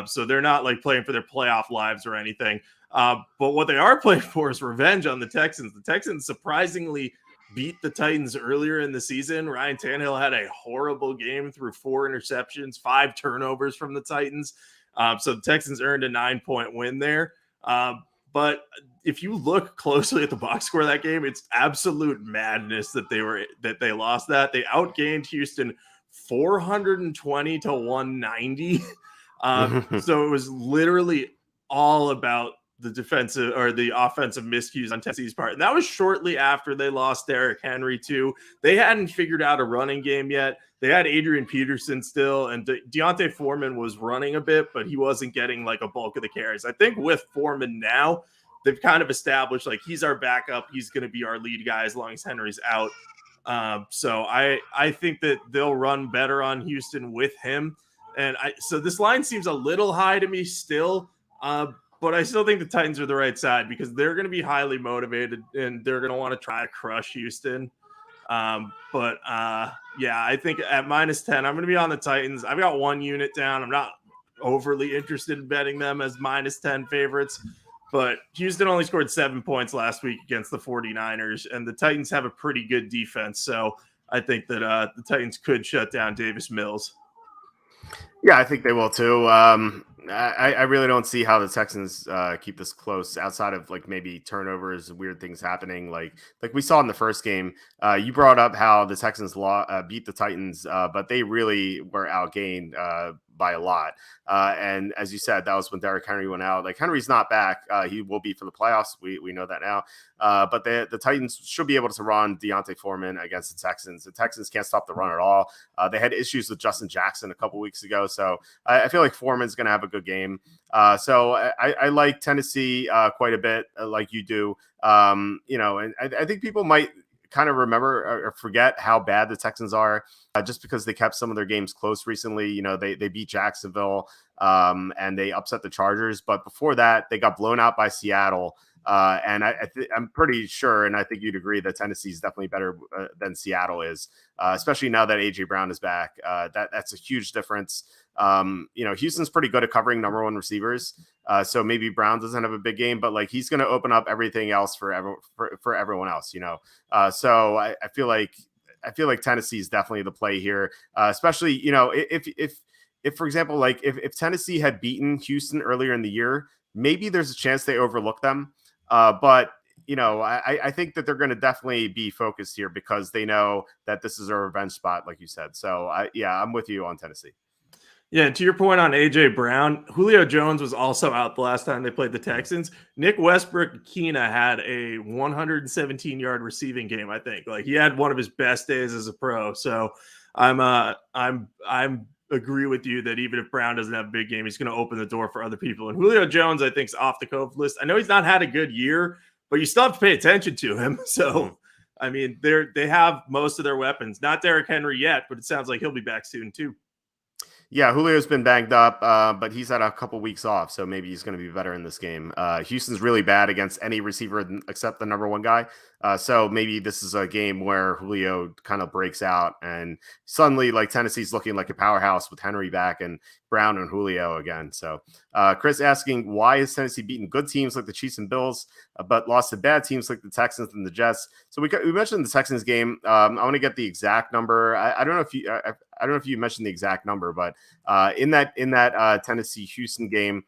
So they're not like playing for their playoff lives or anything. But what they are playing for is revenge on the Texans. The Texans surprisingly beat the Titans earlier in the season. Ryan Tannehill had a horrible game through 4 interceptions, 5 turnovers from the Titans. So the Texans earned a 9-point win there. But if you look closely at the box score of that game, it's absolute madness that they lost that. They outgained Houston 420 to 190. So it was literally all about the defensive or the offensive miscues on Tennessee's part. And that was shortly after they lost Derrick Henry too. They hadn't figured out a running game yet. They had Adrian Peterson still, and Deontay Foreman was running a bit, but he wasn't getting like a bulk of the carries. I think with Foreman now, they've kind of established like he's our backup. He's going to be our lead guy as long as Henry's out. So I think that they'll run better on Houston with him. And so this line seems a little high to me still, but I still think the Titans are the right side because they're going to be highly motivated and they're going to want to try to crush Houston. I think at -10, I'm going to be on the Titans. I've got 1 unit down. I'm not overly interested in betting them as -10 favorites, but Houston only scored 7 points last week against the 49ers, and the Titans have a pretty good defense. So I think that the Titans could shut down Davis Mills. Yeah, I think they will too. I really don't see how the Texans keep this close outside of like maybe turnovers, weird things happening. Like we saw in the first game. You brought up how the Texans beat the Titans, but they really were outgained by a lot. And as you said, that was when Derrick Henry went out. Like Henry's not back. He will be for the playoffs. We know that now. But the Titans should be able to run Deontay Foreman against the Texans. The Texans can't stop the run at all. They had issues with Justin Jackson a couple weeks ago. So I feel like Foreman's going to have a good game. So I like Tennessee quite a bit, like you do. And I think people might kind of remember or forget how bad the Texans are just because they kept some of their games close recently. They beat Jacksonville and they upset the Chargers. But before that, they got blown out by Seattle. And I'm pretty sure, and I think you'd agree, that Tennessee is definitely better than Seattle is, especially now that A.J. Brown is back. That's a huge difference. Houston's pretty good at covering number 1 receivers. So maybe Brown doesn't have a big game, but like he's going to open up everything else for everyone else, So I feel like Tennessee is definitely the play here, especially, if for example, like if Tennessee had beaten Houston earlier in the year, maybe there's a chance they overlook them. But I think that they're going to definitely be focused here because they know that this is a revenge spot, like you said. So I'm with you on Tennessee. Yeah, and to your point on AJ Brown, Julio Jones was also out the last time they played the Texans. Nick Westbrook-Ikhine had a 117-yard receiving game, I think. Like he had one of his best days as a pro. So I'm agree with you that even if Brown doesn't have a big game, he's going to open the door for other people. And Julio Jones, I think, is off the COVID list. I know he's not had a good year, but you still have to pay attention to him. So I mean, they have most of their weapons. Not Derrick Henry yet, but it sounds like he'll be back soon too. Yeah, Julio's been banged up, but he's had a couple weeks off, so maybe he's going to be better in this game. Houston's really bad against any receiver except the number one guy. So maybe this is a game where Julio kind of breaks out and suddenly like Tennessee's looking like a powerhouse with Henry back and Brown and Julio again. So Chris asking, why is Tennessee beating good teams like the Chiefs and Bills, but lost to bad teams like the Texans and the Jets? So we mentioned the Texans game. I want to get the exact number. I don't know if you I don't know if you mentioned the exact number, but in that Tennessee Houston game,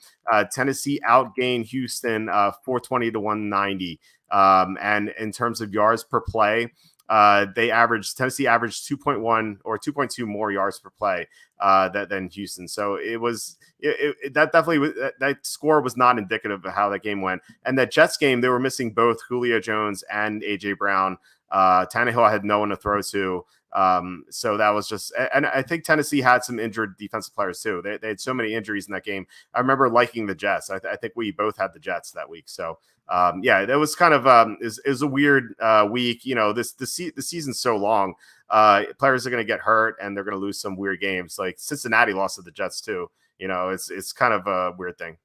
Tennessee outgained Houston 420 to 190. And in terms of yards per play, Tennessee averaged 2.1 or 2.2 more yards per play than Houston. So that definitely that score was not indicative of how that game went. And that Jets game, they were missing both Julio Jones and AJ Brown. Tannehill had no one to throw to. So that was just, and I think Tennessee had some injured defensive players too. They had so many injuries in that game. I remember liking the Jets. I think we both had the Jets that week. So that was kind of is a weird week. The season's so long. Players are going to get hurt and they're going to lose some weird games. Like Cincinnati lost to the Jets too. It's kind of a weird thing.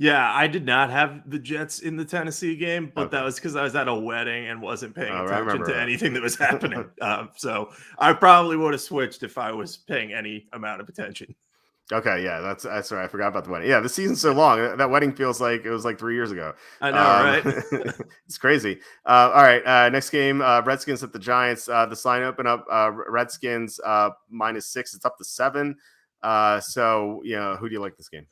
Yeah, I did not have the Jets in the Tennessee game, but that was because I was at a wedding and wasn't paying attention to anything that was happening. So I probably would have switched if I was paying any amount of attention. Okay, yeah, that's right. I forgot about the wedding. Yeah, the season's so long. That wedding feels like it was like 3 years ago. I know, right? It's crazy. All right, next game, Redskins at the Giants. This line open up Redskins -6. It's up to 7. So who do you like this game?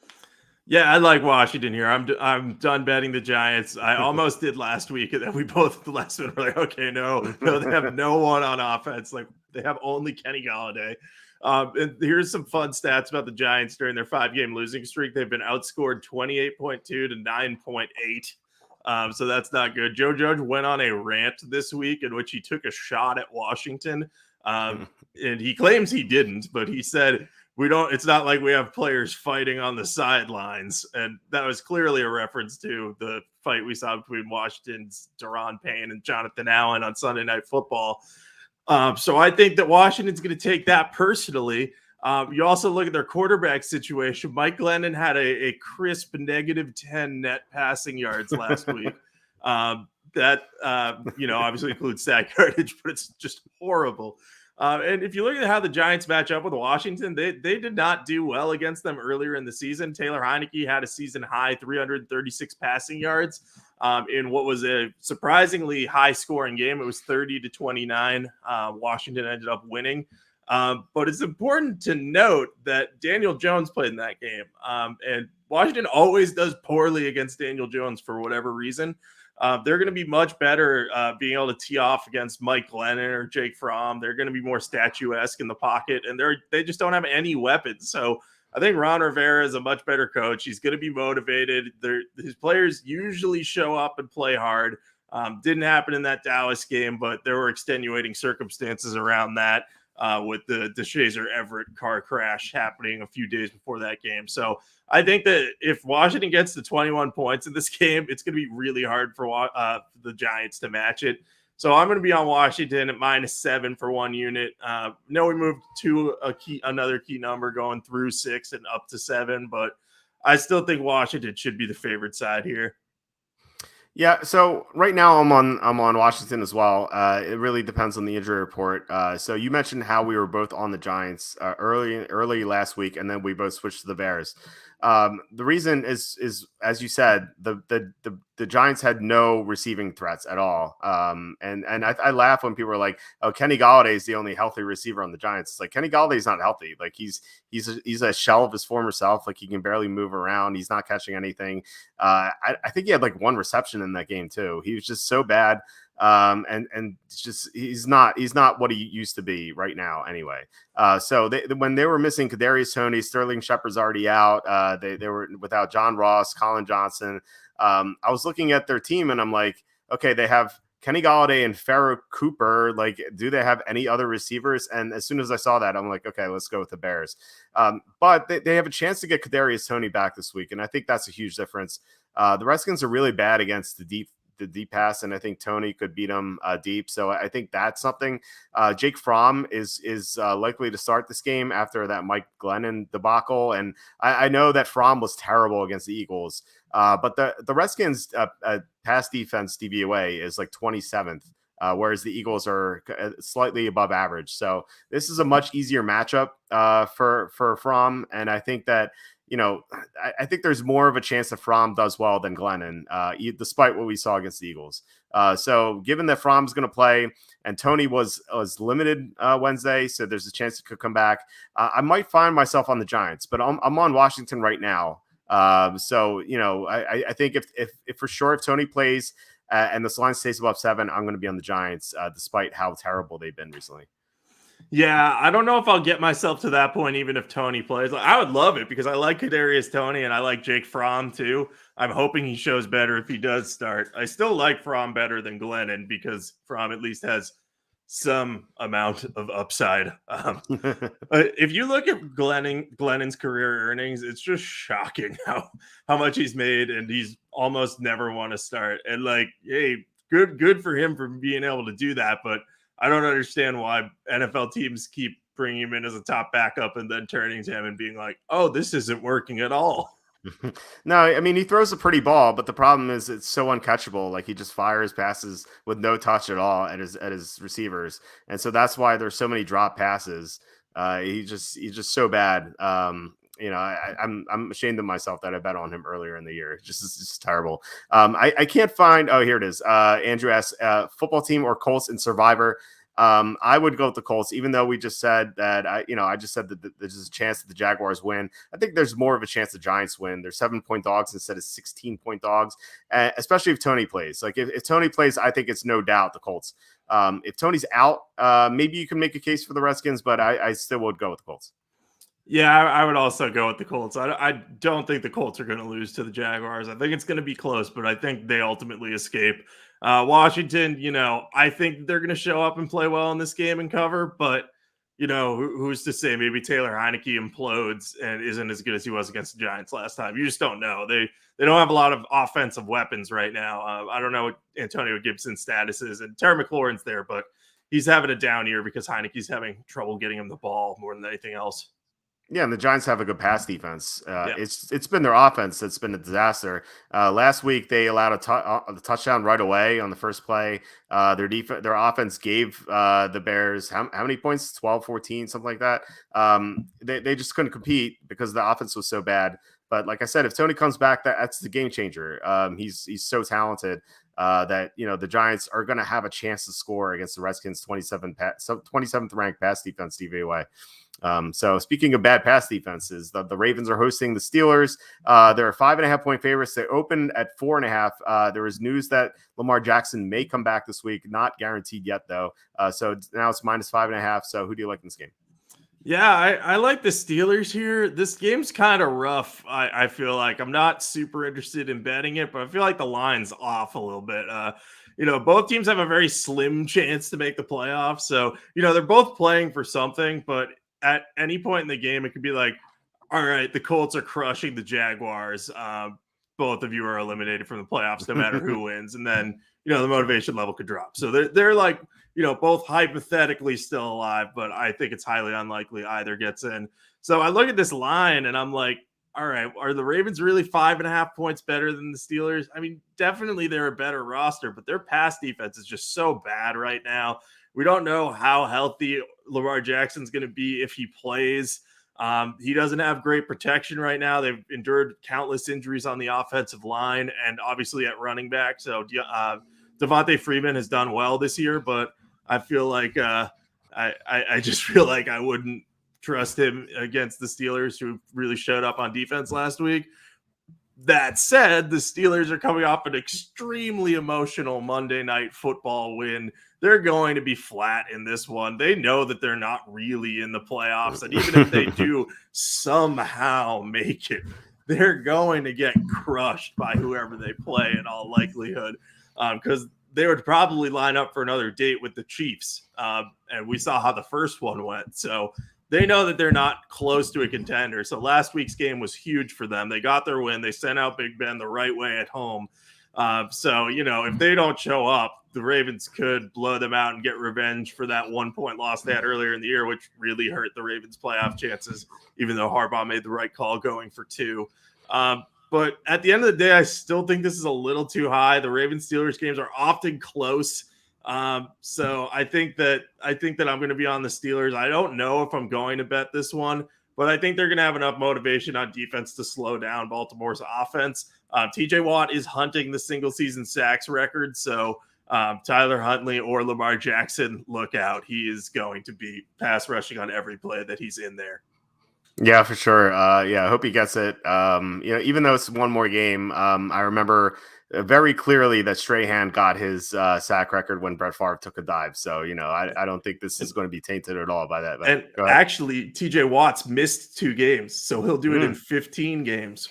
Yeah, I like Washington here. I'm done betting the Giants. I almost did last week, and then we both the last one were like, okay, no, they have no one on offense. Like they have only Kenny Galladay. And here's some fun stats about the Giants during their 5-game losing streak. They've been outscored 28.2 to 9.8. So that's not good. Joe Judge went on a rant this week in which he took a shot at Washington. And he claims he didn't, but he said, it's not like we have players fighting on the sidelines. And that was clearly a reference to the fight we saw between Washington's Daron Payne and Jonathan Allen on Sunday Night Football. So I think that Washington's going to take that personally. You also look at their quarterback situation. Mike Glennon had a crisp -10 net passing yards last week. That obviously includes sack yardage, but it's just horrible. And if you look at how the Giants match up with Washington, they did not do well against them earlier in the season. Taylor Heineke had a season high 336 passing yards in what was a surprisingly high scoring game. It was 30 to 29. Washington ended up winning. But it's important to note that Daniel Jones played in that game. And Washington always does poorly against Daniel Jones for whatever reason. They're going to be much better being able to tee off against Mike Glennon or Jake Fromm. They're going to be more statuesque in the pocket, and they just don't have any weapons. So I think Ron Rivera is a much better coach. He's going to be motivated. His players usually show up and play hard. Didn't happen in that Dallas game, but there were extenuating circumstances around that with the DeShazer Everett car crash happening a few days before that game. So I think that if Washington gets to 21 points in this game, it's going to be really hard for the Giants to match it. So I'm going to be on Washington at -7 for 1 unit. We moved to another key number going through 6 and up to 7, but I still think Washington should be the favorite side here. Yeah, so right now I'm on Washington as well. It really depends on the injury report. So you mentioned how we were both on the Giants early last week, and then we both switched to the Bears. The reason is as you said, the the Giants had no receiving threats at all. And I laugh when people are like, "Oh, Kenny Galladay is the only healthy receiver on the Giants." It's like Kenny Galladay's not healthy. Like he's a shell of his former self. Like he can barely move around. He's not catching anything. I think he had like one reception in that game too. He was just so bad. And just he's not what he used to be right now anyway. So when they were missing Kadarius Toney, Sterling Shepard's already out. They were without John Ross, Colin Johnson. I was looking at their team and I'm like, okay, they have Kenny Galladay and Farrah Cooper. Like, do they have any other receivers? And as soon as I saw that, I'm like, okay, let's go with the Bears. But they have a chance to get Kadarius Toney back this week, and I think that's a huge difference. The Redskins are really bad against the deep pass, and I think Toney could beat him deep. So I think that's something. Jake Fromm is likely to start this game after that Mike Glennon debacle, and I know that Fromm was terrible against the Eagles, but the Redskins pass defense DVOA is like 27th. Whereas the Eagles are slightly above average. So this is a much easier matchup for Fromm, and I think that I think there's more of a chance that Fromm does well than Glennon, despite what we saw against the Eagles. So given that Fromm's going to play and Toney was limited Wednesday, so there's a chance he could come back. I might find myself on the Giants, but I'm on Washington right now. So I think if for sure if Toney plays and this line stays above 7, I'm going to be on the Giants, despite how terrible they've been recently. Yeah, I don't know if I'll get myself to that point, even if Toney plays. Like, I would love it because I like Kadarius Toney and I like Jake Fromm too. I'm hoping he shows better if he does start. I still like Fromm better than Glennon because Fromm at least has some amount of upside. If you look at Glennon's career earnings, it's just shocking how much he's made, and he's almost never want to start. And like, hey, good for him for being able to do that, but I don't understand why NFL teams keep bringing him in as a top backup and then turning to him and being like, "Oh, this isn't working at all." No, I mean, he throws a pretty ball, but the problem is it's so uncatchable. Like he just fires passes with no touch at all at his receivers, and so that's why there's so many drop passes. He's just so bad. I'm ashamed of myself that I bet on him earlier in the year. It's just terrible. I can't find. Oh, here it is. Andrew asks, football team or Colts in Survivor. I would go with the Colts, even though we just said that. I just said that there's a chance that the Jaguars win. I think there's more of a chance the Giants win. They're 7-point dogs instead of 16-point dogs, especially if Toney plays. Like if Toney plays, I think it's no doubt the Colts. If Toney's out, maybe you can make a case for the Redskins, but I still would go with the Colts. Yeah, I would also go with the Colts. I don't think the Colts are going to lose to the Jaguars. I think it's going to be close, but I think they ultimately escape. Washington, I think they're going to show up and play well in this game and cover, but, who's to say maybe Taylor Heineke implodes and isn't as good as he was against the Giants last time. You just don't know. They don't have a lot of offensive weapons right now. I don't know what Antonio Gibson's status is, and Terry McLaurin's there, but he's having a down year because Heineke's having trouble getting him the ball more than anything else. Yeah, and the Giants have a good pass defense. Yeah. It's been their offense that's been a disaster. Last week they allowed a touchdown right away on the first play. Their offense gave the Bears how many points? 12, 14, something like that. They just couldn't compete because the offense was so bad. But like I said, if Toney comes back, that's the game changer. He's so talented that the Giants are going to have a chance to score against the Redskins 27th ranked pass defense DVOA. So speaking of bad pass defenses, the Ravens are hosting the Steelers. They're 5.5-point favorites. They opened at 4.5. There is news that Lamar Jackson may come back this week. Not guaranteed yet, though. So now it's -5.5. So who do you like in this game? Yeah, I like the Steelers here. This game's kind of rough. I feel like I'm not super interested in betting it, but I feel like the line's off a little bit. Both teams have a very slim chance to make the playoffs. So, they're both playing for something, but at any point in the game, it could be like, all right, the Colts are crushing the Jaguars. Both of you are eliminated from the playoffs, no matter who wins. And then, the motivation level could drop. So they're like, both hypothetically still alive, but I think it's highly unlikely either gets in. So I look at this line and I'm like, all right, are the Ravens really 5.5 points better than the Steelers? I mean, definitely they're a better roster, but their pass defense is just so bad right now. We don't know how healthy Lamar Jackson's going to be if he plays. He doesn't have great protection right now. They've endured countless injuries on the offensive line and obviously at running back. So Devontae Freeman has done well this year, but I feel like I just feel like I wouldn't trust him against the Steelers, who really showed up on defense last week. That said, the Steelers are coming off an extremely emotional Monday Night Football win. They're going to be flat in this one. They know that they're not really in the playoffs. And even if they do somehow make it, they're going to get crushed by whoever they play in all likelihood, because they would probably line up for another date with the Chiefs. And we saw how the first one went. So they know that they're not close to a contender. So last week's game was huge for them. They got their win. They sent out Big Ben the right way at home. So, if they don't show up, the Ravens could blow them out and get revenge for that 1-point loss they had earlier in the year, which really hurt the Ravens' playoff chances, even though Harbaugh made the right call going for 2. But at the end of the day, I still think this is a little too high. The Ravens-Steelers games are often close. So I think that I'm going to be on the Steelers. I don't know if I'm going to bet this one, but I think they're going to have enough motivation on defense to slow down Baltimore's offense. TJ Watt is hunting the single season sacks record. So Tyler Huntley or Lamar Jackson, look out. He is going to be pass rushing on every play that he's in there. Yeah, for sure. I hope he gets it. Even though it's one more game, I remember very clearly that Strahan got his sack record when Brett Favre took a dive. So, I don't think this is going to be tainted at all by that. But and actually, TJ Watt's missed 2 games, so he'll do it in 15 games.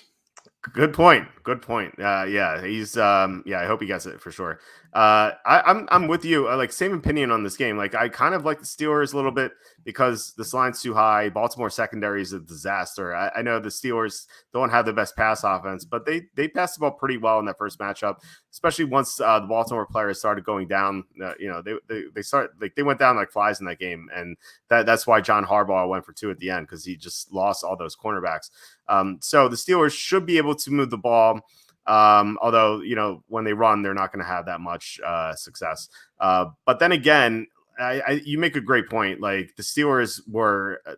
Good point. He's I hope he gets it for sure. I'm with you. Like, same opinion on this game. Like, I kind of like the Steelers a little bit because this line's too high. Baltimore secondary is a disaster. I know the Steelers don't have the best pass offense, but they passed the ball pretty well in that first matchup, especially once the Baltimore players started going down. They went down like flies in that game, and that's why John Harbaugh went for 2 at the end, because he just lost all those cornerbacks. So the Steelers should be able to move the ball. Although, when they run, they're not going to have that much success. But then again, you make a great point. Like, the Steelers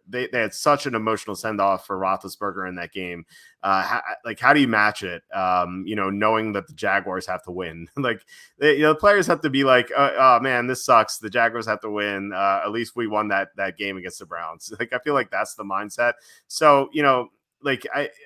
they had such an emotional send off for Roethlisberger in that game. How do you match it? Knowing that the Jaguars have to win, the players have to be like, oh man, this sucks. The Jaguars have to win. At least we won that game against the Browns. I feel like that's the mindset. So,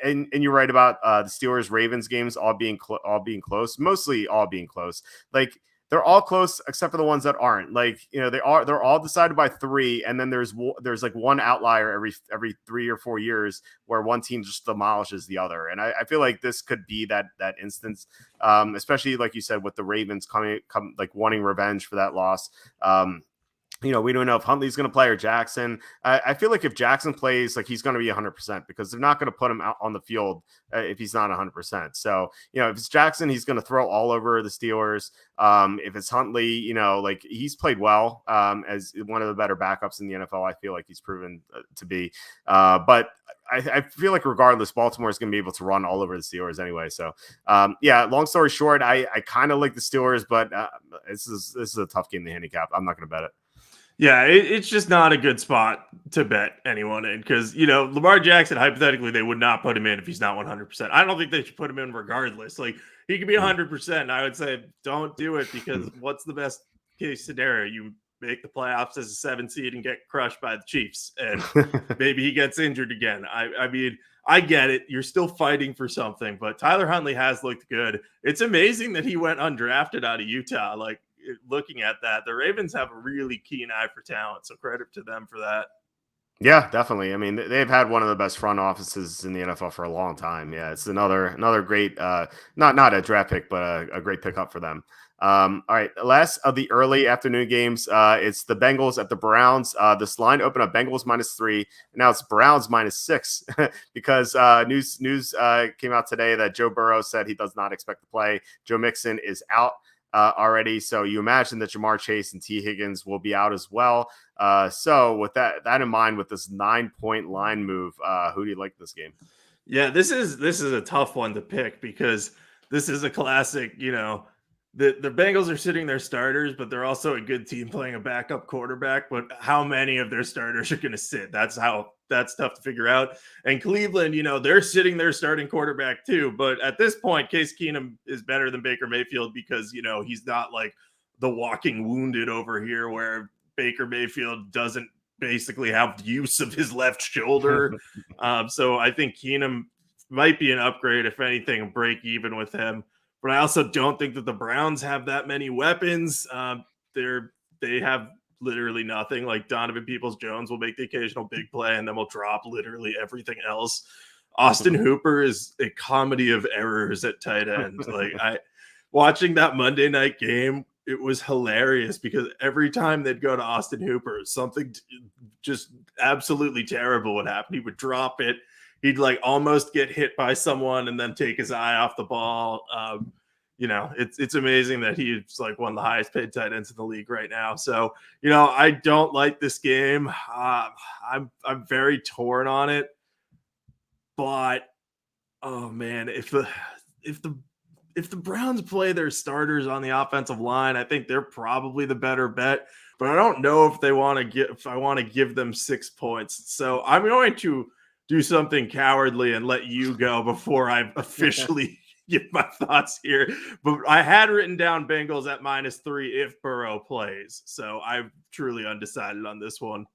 and you're right about the Steelers Ravens games all being close, mostly all being close. Like, they're all close except for the ones that aren't. They're all decided by 3, and then there's like one outlier every 3 or 4 years where one team just demolishes the other. And I feel like this could be that instance, especially like you said with the Ravens wanting revenge for that loss. We don't know if Huntley's going to play or Jackson. I feel like if Jackson plays, he's going to be 100% because they're not going to put him out on the field if he's not 100%. So, if it's Jackson, he's going to throw all over the Steelers. If it's Huntley, he's played well as one of the better backups in the NFL. I feel like he's proven to be. But I feel like regardless, Baltimore is going to be able to run all over the Steelers anyway. So, long story short, I kind of like the Steelers, but this is a tough game to handicap. I'm not going to bet it. Yeah, it's just not a good spot to bet anyone in because, Lamar Jackson, hypothetically, they would not put him in if he's not 100%. I don't think they should put him in regardless. He could be 100%. I would say don't do it because what's the best case scenario? You make the playoffs as a 7 seed and get crushed by the Chiefs, and maybe he gets injured again. I mean, I get it. You're still fighting for something, but Tyler Huntley has looked good. It's amazing that he went undrafted out of Utah. Looking at that, the Ravens have a really keen eye for talent, so credit to them for that. Yeah, definitely. I mean, they've had one of the best front offices in the NFL for a long time. Yeah, it's another great, not a draft pick, but a great pickup for them. All right, last of the early afternoon games, it's the Bengals at the Browns. This line opened up Bengals -3, and now it's Browns -6 because news came out today that Joe Burrow said he does not expect to play. Joe Mixon is out already. So you imagine that Jamar Chase and T. Higgins will be out as well. So with that in mind, with this 9-point line move, who do you like this game? Yeah, this is a tough one to pick because this is a classic, the Bengals are sitting their starters, but they're also a good team playing a backup quarterback. But how many of their starters are going to sit? That's how that's tough to figure out. And Cleveland, they're sitting there starting quarterback too. But at this point, Case Keenum is better than Baker Mayfield because, he's not like the walking wounded over here where Baker Mayfield doesn't basically have use of his left shoulder. So I think Keenum might be an upgrade, if anything, break even with him. But I also don't think that the Browns have that many weapons. They have literally nothing. Like Donovan Peoples-Jones will make the occasional big play, and then we'll drop literally everything else. Austin Hooper is a comedy of errors at tight end. Watching that Monday night game, it was hilarious because every time they'd go to Austin Hooper, something just absolutely terrible would happen. He would drop it. He'd almost get hit by someone and then take his eye off the ball. It's amazing that he's one of the highest paid tight ends in the league right now. So, I don't like this game. I'm very torn on it, but oh man, if the Browns play their starters on the offensive line, I think they're probably the better bet, but I don't know if I want to give them 6 points. So I'm going to do something cowardly and let you go before I officially give my thoughts here. But I had written down Bengals at -3 if Burrow plays. So I'm truly undecided on this one.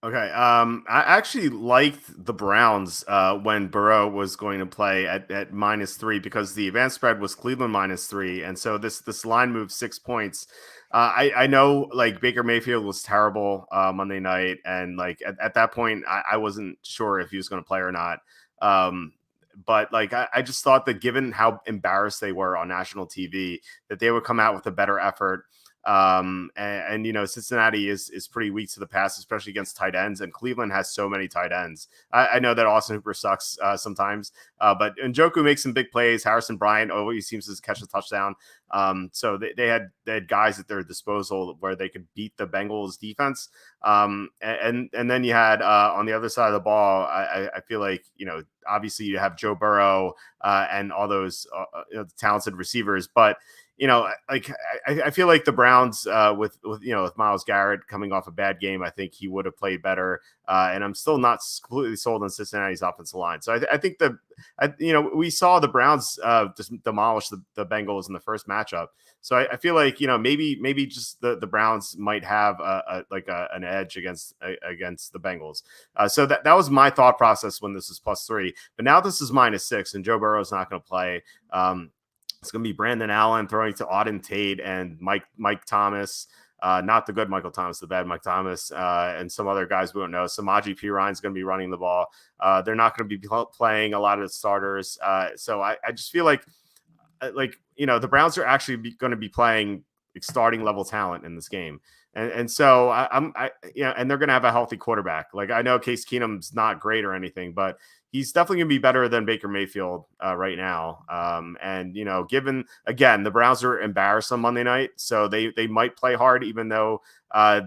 Okay. I actually liked the Browns when Burrow was going to play at -3 because the advanced spread was Cleveland -3, and so this line moved 6 points. I know Baker Mayfield was terrible Monday night, and at that point I wasn't sure if he was going to play or not. But I just thought that given how embarrassed they were on national TV, that they would come out with a better effort. Cincinnati is pretty weak to the pass, especially against tight ends, and Cleveland has so many tight ends. I know that Austin Hooper sucks sometimes, but Njoku makes some big plays. Harrison Bryant always seems to catch a touchdown. So they had guys at their disposal where they could beat the Bengals defense. And then you had on the other side of the ball, I feel like, obviously you have Joe Burrow and all those talented receivers, but I feel like the Browns with Myles Garrett coming off a bad game, I think he would have played better. And I'm still not completely sold on Cincinnati's offensive line. So I think we saw the Browns just demolish the Bengals in the first matchup. So I feel like, maybe just the Browns might have an edge against the Bengals. So that was my thought process when this is +3. But now this is -6, and Joe Burrow is not going to play. It's going to be Brandon Allen throwing to Auden Tate and Mike Thomas, not the good Michael Thomas, the bad Mike Thomas, and some other guys we don't know. Samaje Perine is going to be running the ball. They're not going to be playing a lot of the starters. So I just feel like the Browns are actually going to be playing starting level talent in this game. And so and they're going to have a healthy quarterback. I know Case Keenum's not great or anything, but he's definitely going to be better than Baker Mayfield right now. And given again, the Browns are embarrassed on Monday night, so they might play hard, even though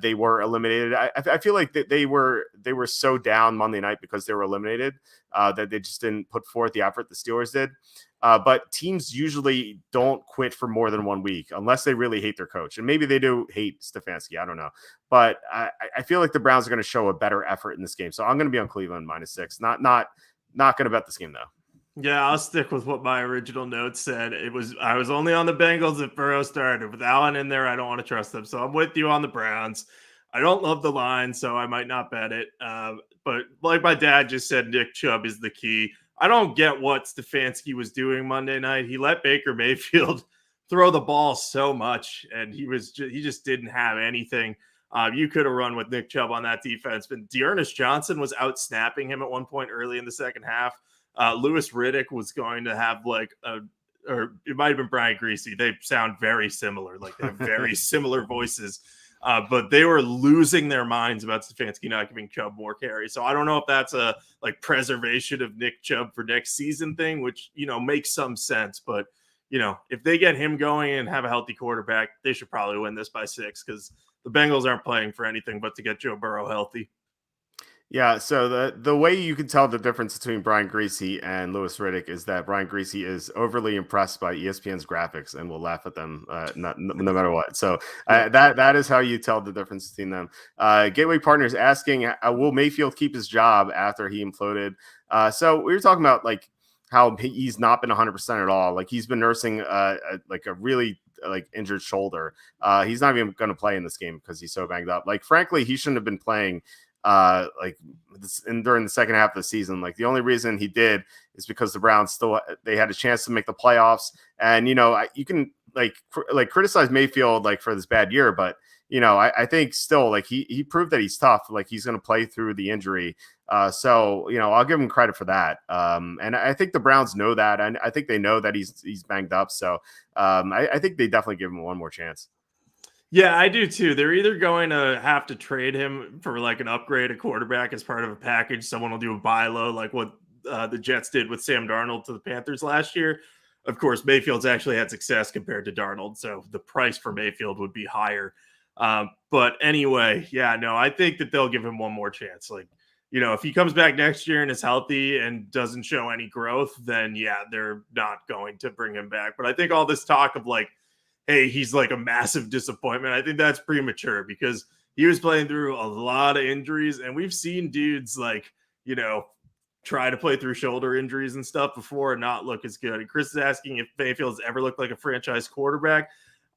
they were eliminated. I feel like they were so down Monday night because they were eliminated that they just didn't put forth the effort the Steelers did. But teams usually don't quit for more than 1 week unless they really hate their coach. And maybe they do hate Stefanski. I don't know. But I feel like the Browns are going to show a better effort in this game. So I'm going to be on Cleveland -6. Not going to bet this game, though. Yeah, I'll stick with what my original notes said. I was only on the Bengals if Burrow started. With Allen in there, I don't want to trust them. So I'm with you on the Browns. I don't love the line, so I might not bet it. But like my dad just said, Nick Chubb is the key. I don't get what Stefanski was doing Monday night. He let Baker Mayfield throw the ball so much, and he just didn't have anything. You could have run with Nick Chubb on that defense, but Dearness Johnson was out snapping him at one point early in the second half. Lewis Riddick was going to have or it might have been Brian Greasy. They sound very similar. They have very similar voices. But they were losing their minds about Stefanski not giving Chubb more carries. So I don't know if that's a preservation of Nick Chubb for next season thing, which, makes some sense. But, if they get him going and have a healthy quarterback, they should probably win this by 6 because the Bengals aren't playing for anything but to get Joe Burrow healthy. Yeah, so the way you can tell the difference between Brian Greasy and Louis Riddick is that Brian Greasy is overly impressed by ESPN's graphics and will laugh at them no matter what. So Yeah. that is how you tell the difference between them. Gateway Partners asking, will Mayfield keep his job after he imploded? So we were talking about like how he's not been 100% at all. Like he's been nursing like a really like injured shoulder. He's not even going to play in this game because he's so banged up. Like frankly, he shouldn't have been playing like during the second half of the season. Like the only reason he did is because the Browns still they had a chance to make the playoffs. And you can like criticize Mayfield like for this bad year, but I think still like he proved that he's tough. Like he's going to play through the injury. So I'll give him credit for that. And I think the Browns know that, and I think they know that he's banged up. So I think they definitely give him one more chance. Yeah, I do too. They're either going to have to trade him for like an upgrade, a quarterback as part of a package. Someone will do a buy low, like what the Jets did with Sam Darnold to the Panthers last year. Of course, Mayfield's actually had success compared to Darnold, so the price for Mayfield would be higher. But anyway, yeah, no, I think that they'll give him one more chance. Like, if he comes back next year and is healthy and doesn't show any growth, then yeah, they're not going to bring him back. But I think all this talk of like, hey, he's like a massive disappointment, I think that's premature because he was playing through a lot of injuries, and we've seen dudes like, try to play through shoulder injuries and stuff before and not look as good. And Chris is asking if Mayfield's ever looked like a franchise quarterback.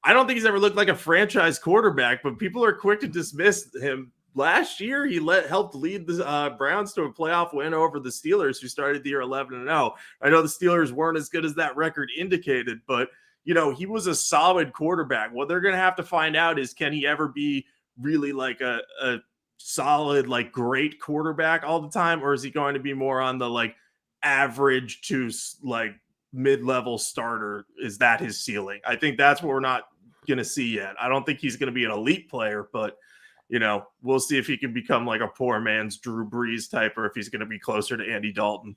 I don't think he's ever looked like a franchise quarterback, but people are quick to dismiss him. Last year, he helped lead the Browns to a playoff win over the Steelers, who started the year 11-0. I know the Steelers weren't as good as that record indicated, but he was a solid quarterback. What they're going to have to find out is, can he ever be really like a solid, like great quarterback all the time? Or is he going to be more on the like average to like mid-level starter? Is that his ceiling? I think that's what we're not going to see yet. I don't think he's going to be an elite player, but we'll see if he can become like a poor man's Drew Brees type, or if he's going to be closer to Andy Dalton.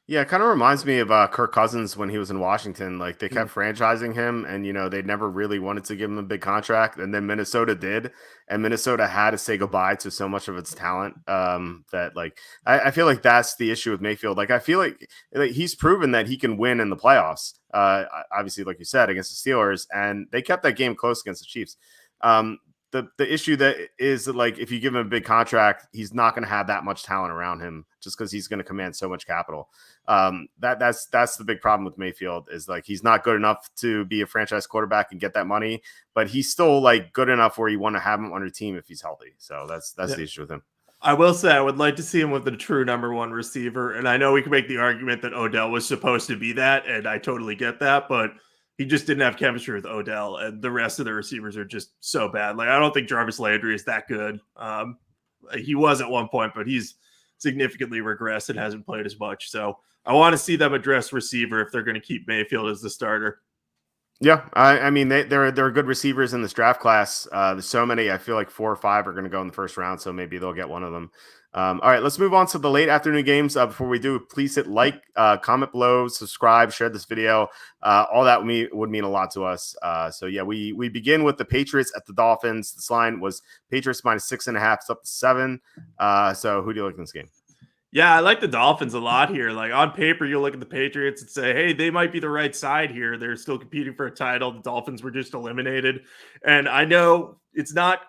Yeah, it kind of reminds me of Kirk Cousins when he was in Washington. Like they kept franchising him, and they never really wanted to give him a big contract, and then Minnesota did, and Minnesota had to say goodbye to so much of its talent that like I feel like that's the issue with Mayfield. Like I feel like he's proven that he can win in the playoffs. Obviously, like you said, against the Steelers, and they kept that game close against the Chiefs. The issue that is that, like, if you give him a big contract, he's not going to have that much talent around him just because he's going to command so much capital. That's the big problem with Mayfield is like he's not good enough to be a franchise quarterback and get that money, but he's still like good enough where you want to have him on your team if he's healthy. So that's the issue with him. I will say I would like to see him with a true number one receiver. And I know we can make the argument that Odell was supposed to be that, and I totally get that, but he just didn't have chemistry with Odell, and the rest of the receivers are just so bad. Like, I don't think Jarvis Landry is that good. He was at one point, but he's significantly regressed and hasn't played as much. So I want to see them address receiver if they're going to keep Mayfield as the starter. Yeah, I mean there are good receivers in this draft class. There's so many. I feel like 4 or 5 are going to go in the first round, so maybe they'll get one of them. All right, let's move on to the late afternoon games. Before we do, please hit like, comment below, subscribe, share this video. All that would mean a lot to us. So yeah, we begin with the Patriots at the Dolphins. This line was Patriots -6.5. It's up to 7. So who do you like in this game? Yeah, I like the Dolphins a lot here. Like on paper, you'll look at the Patriots and say, hey, they might be the right side here. They're still competing for a title. The Dolphins were just eliminated. And I know it's not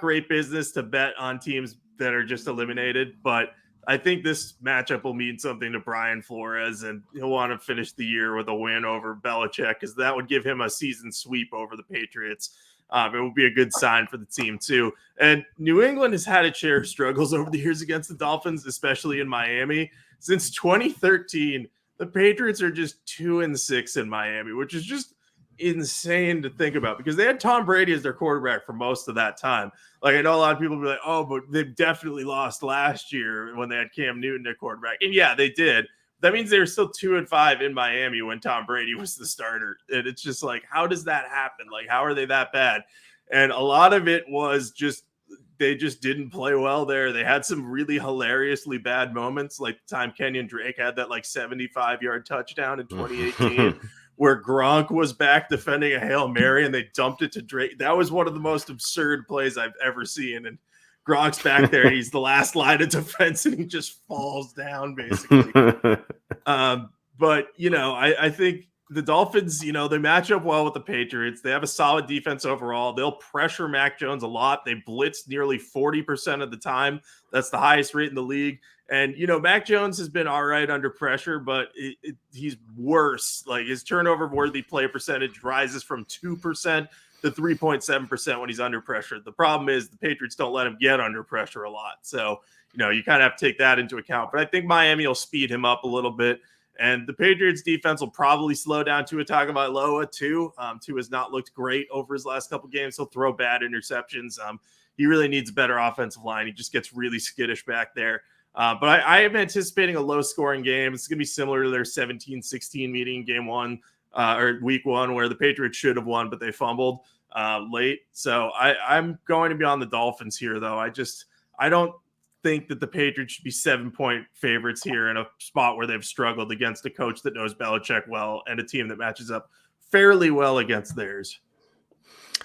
great business to bet on teams that are just eliminated, but I think this matchup will mean something to Brian Flores, and he'll want to finish the year with a win over Belichick because that would give him a season sweep over the Patriots. It would be a good sign for the team too. And New England has had its share of struggles over the years against the Dolphins, especially in Miami. Since 2013, the Patriots are just 2-6 in Miami, which is just insane to think about because they had Tom Brady as their quarterback for most of that time. Like, I know a lot of people will be like, oh, but they definitely lost last year when they had Cam Newton at quarterback. And yeah, they did. That means they were still 2-5 in Miami when Tom Brady was the starter. And it's just like, how does that happen? Like, how are they that bad? And a lot of it was just, they just didn't play well there. They had some really hilariously bad moments, like the time Kenyon Drake had that like 75-yard touchdown in 2018, where Gronk was back defending a Hail Mary and they dumped it to Drake. That was one of the most absurd plays I've ever seen. And Gronk's back there. He's the last line of defense, and he just falls down basically. But I think the Dolphins, they match up well with the Patriots. They have a solid defense overall. They'll pressure Mac Jones a lot. They blitz nearly 40% of the time. That's the highest rate in the league. And, Mac Jones has been all right under pressure, but he's worse. Like, his turnover-worthy play percentage rises from 2% to 3.7% when he's under pressure. The problem is the Patriots don't let him get under pressure a lot. So, you kind of have to take that into account. But I think Miami will speed him up a little bit. And the Patriots defense will probably slow down Tua Tagovailoa too. Tua has not looked great over his last couple games. He'll throw bad interceptions. He really needs a better offensive line. He just gets really skittish back there. But I am anticipating a low-scoring game. It's going to be similar to their 17-16 meeting game one or week one, where the Patriots should have won, but they fumbled late. So I'm going to be on the Dolphins here, though. I don't think that the Patriots should be 7-point favorites here in a spot where they've struggled against a coach that knows Belichick well and a team that matches up fairly well against theirs.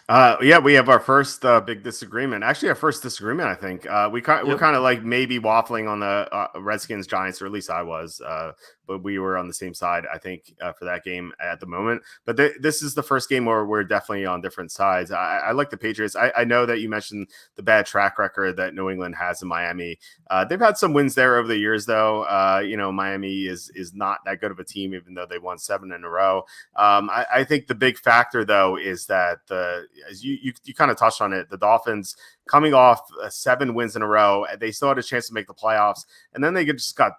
We have our first big disagreement. Actually, our first disagreement, I think. We're kind of like maybe waffling on the Redskins Giants, or at least I was. But we were on the same side, I think, for that game at the moment. But this is the first game where we're definitely on different sides. I like the Patriots. I know that you mentioned the bad track record that New England has in Miami. They've had some wins there over the years, though. Miami is not that good of a team, even though they won 7 in a row. I think the big factor, though, is that as you kind of touched on it, the Dolphins coming off 7 wins in a row, they still had a chance to make the playoffs, and then they just got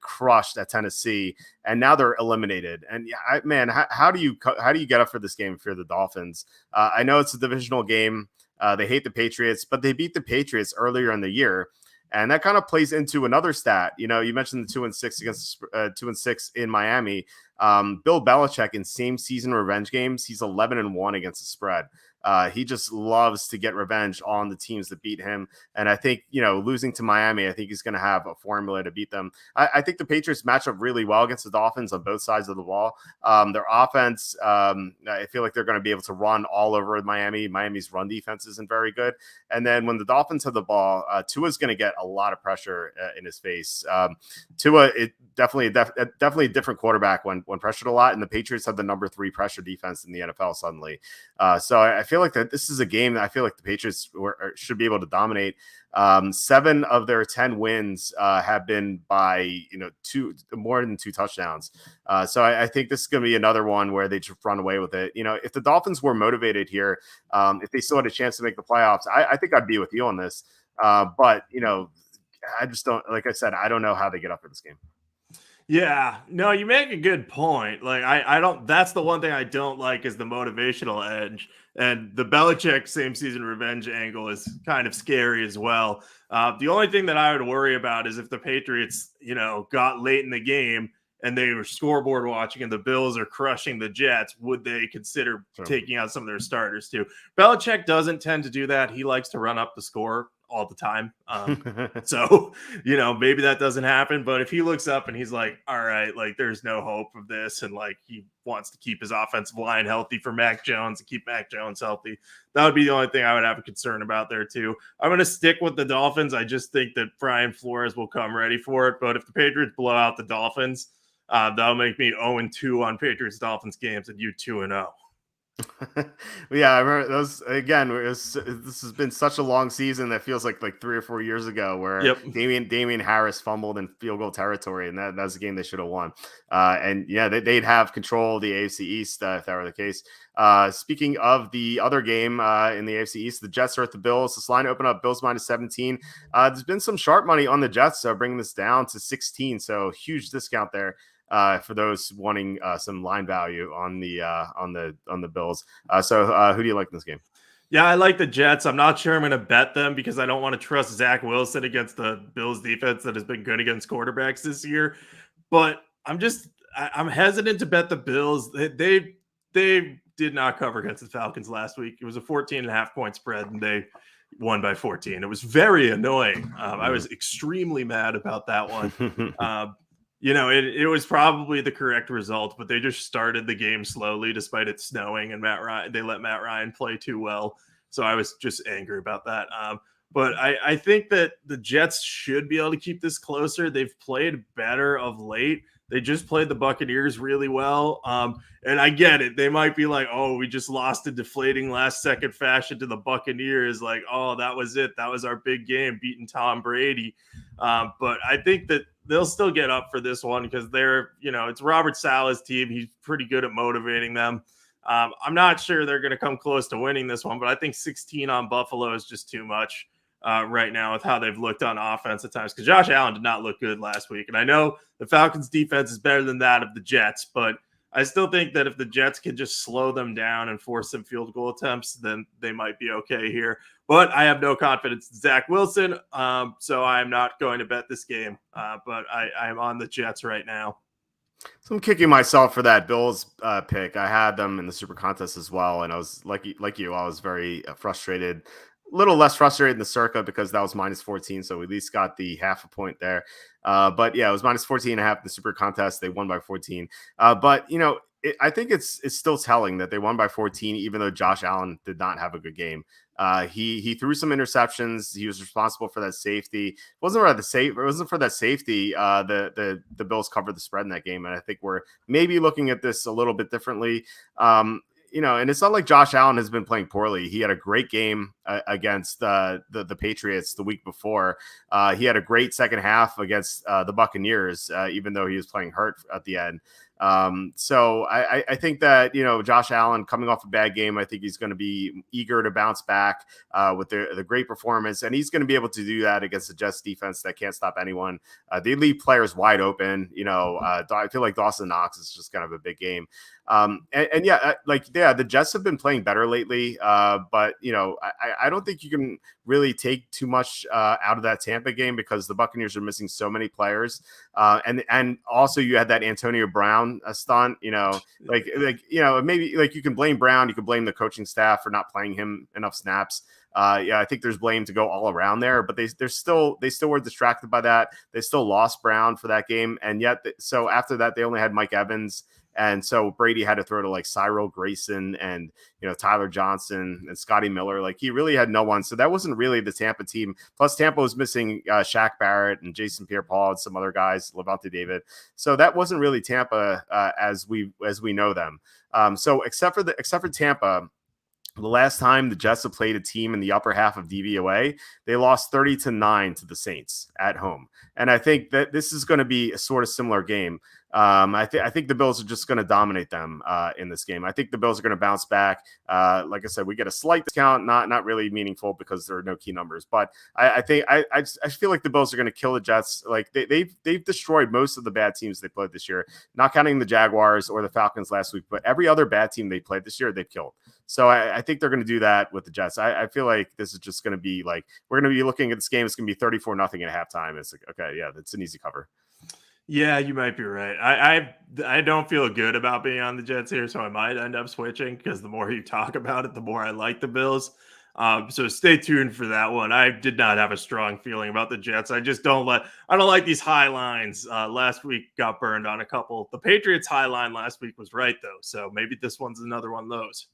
crushed at Tennessee, and now they're eliminated. And how do you get up for this game if you're the Dolphins? I know it's a divisional game. They hate the Patriots, but they beat the Patriots earlier in the year. And that kind of plays into another stat. You mentioned the 2-6 against 2-6 in Miami. Bill Belichick in same season revenge games, he's 11-1 against the spread. He just loves to get revenge on the teams that beat him. And I think, losing to Miami, I think he's going to have a formula to beat them. I think the Patriots match up really well against the Dolphins on both sides of the ball. Their offense, I feel like they're going to be able to run all over Miami. Miami's run defense isn't very good. And then when the Dolphins have the ball, Tua's going to get a lot of pressure in his face. Tua, definitely a different quarterback when pressured a lot. And the Patriots have the number 3 pressure defense in the NFL suddenly. So I feel like that this is a game that I feel like the Patriots should be able to dominate. 7 of their 10 wins have been by more than 2 touchdowns. So I think this is going to be another one where they just run away with it. If the Dolphins were motivated here, if they still had a chance to make the playoffs, I think I'd be with you on this. But I just don't. Like I said, I don't know how they get up for this game. Yeah, no, you make a good point. Like, I don't, that's the one thing I don't like is the motivational edge. And the Belichick same season revenge angle is kind of scary as well. The only thing that I would worry about is if the Patriots, got late in the game and they were scoreboard watching and the Bills are crushing the Jets, would they consider taking out some of their starters too? Belichick doesn't tend to do that. He likes to run up the score all the time. So, maybe that doesn't happen, but if he looks up and he's like, all right, like there's no hope of this. And like, he wants to keep his offensive line healthy for Mac Jones and keep Mac Jones healthy. That would be the only thing I would have a concern about there too. I'm going to stick with the Dolphins. I just think that Brian Flores will come ready for it. But if the Patriots blow out the Dolphins, that'll make me 0-2 on Patriots Dolphins games and you 2-0. Yeah, I remember those again. This has been such a long season that feels like 3 or 4 years ago, where Damian Harris fumbled in field goal territory, and that's a game they should have won. And yeah, they'd have control of the AFC East if that were the case. Speaking of the other game in the AFC East, the Jets are at the Bills. This line opened up Bills -17. There's been some sharp money on the Jets, bringing this down to 16. So huge discount there. For those wanting some line value on the Bills. So who do you like in this game? Yeah, I like the Jets. I'm not sure I'm going to bet them because I don't want to trust Zach Wilson against the Bills defense that has been good against quarterbacks this year. But I'm hesitant to bet the Bills. They did not cover against the Falcons last week. It was a 14.5 point spread and they won by 14. It was very annoying. I was extremely mad about that one. It was probably the correct result, but they just started the game slowly despite it snowing and they let Matt Ryan play too well. So I was just angry about that. But I think that the Jets should be able to keep this closer. They've played better of late. They just played the Buccaneers really well. And I get it. They might be like, oh, we just lost in deflating last second fashion to the Buccaneers. Like, oh, that was it. That was our big game, beating Tom Brady. But I think that they'll still get up for this one because it's Robert Saleh's team. He's pretty good at motivating them. I'm not sure they're going to come close to winning this one, but I think 16 on Buffalo is just too much right now with how they've looked on offense at times, because Josh Allen did not look good last week. And I know the Falcons defense is better than that of the Jets, but I still think that if the Jets can just slow them down and force some field goal attempts, then they might be okay here. But I have no confidence in Zach Wilson, so I am not going to bet this game. But I am on the Jets right now. So I'm kicking myself for that Bills pick. I had them in the Super Contest as well, and I was like you, I was very frustrated. A little less frustrated in the Circa because that was minus 14, so we at least got the half a point there. But yeah, it was minus 14 and a half in the Super Contest. They won by 14. But I think it's still telling that they won by 14, even though Josh Allen did not have a good game. He threw some interceptions. He was responsible for that safety. It wasn't for that safety. The Bills covered the spread in that game, and I think we're maybe looking at this a little bit differently. And it's not like Josh Allen has been playing poorly. He had a great game against the Patriots the week before. He had a great second half against the Buccaneers, even though he was playing hurt at the end. So I think that, Josh Allen coming off a bad game, I think he's going to be eager to bounce back with the great performance. And he's going to be able to do that against the Jets defense that can't stop anyone. They leave players wide open. I feel like Dawson Knox is just kind of a big game. The Jets have been playing better lately. But I don't think you can really take too much out of that Tampa game because the Buccaneers are missing so many players. And also you had that Antonio Brown stunt, maybe like you can blame Brown, you can blame the coaching staff for not playing him enough snaps. I think there's blame to go all around there, but they still were distracted by that. They still lost Brown for that game. And yet, so after that, they only had Mike Evans. And so Brady had to throw to like Cyril Grayson and, Tyler Johnson and Scotty Miller. Like he really had no one. So that wasn't really the Tampa team. Plus Tampa was missing Shaq Barrett and Jason Pierre-Paul and some other guys, Levante David. So that wasn't really Tampa as we know them. So except for Tampa, the last time the Jets have played a team in the upper half of DVOA, they lost 30-9 to the Saints at home. And I think that this is going to be a sort of similar game. I think the Bills are just going to dominate them in this game. I think the Bills are going to bounce back. Like I said, we get a slight discount, not really meaningful because there are no key numbers. But I feel like the Bills are going to kill the Jets. Like they've destroyed most of the bad teams they played this year, not counting the Jaguars or the Falcons last week. But every other bad team they played this year, they've killed. So I think they're going to do that with the Jets. I feel like this is just going to be like we're going to be looking at this game. It's going to be 34-0 at halftime. It's like, okay, yeah, that's an easy cover. Yeah, you might be right. I don't feel good about being on the Jets here, so I might end up switching because the more you talk about it, the more I like the Bills. So stay tuned for that one. I did not have a strong feeling about the Jets. I don't like these high lines. Last week got burned on a couple. The Patriots high line last week was right though, so maybe this one's another one of those.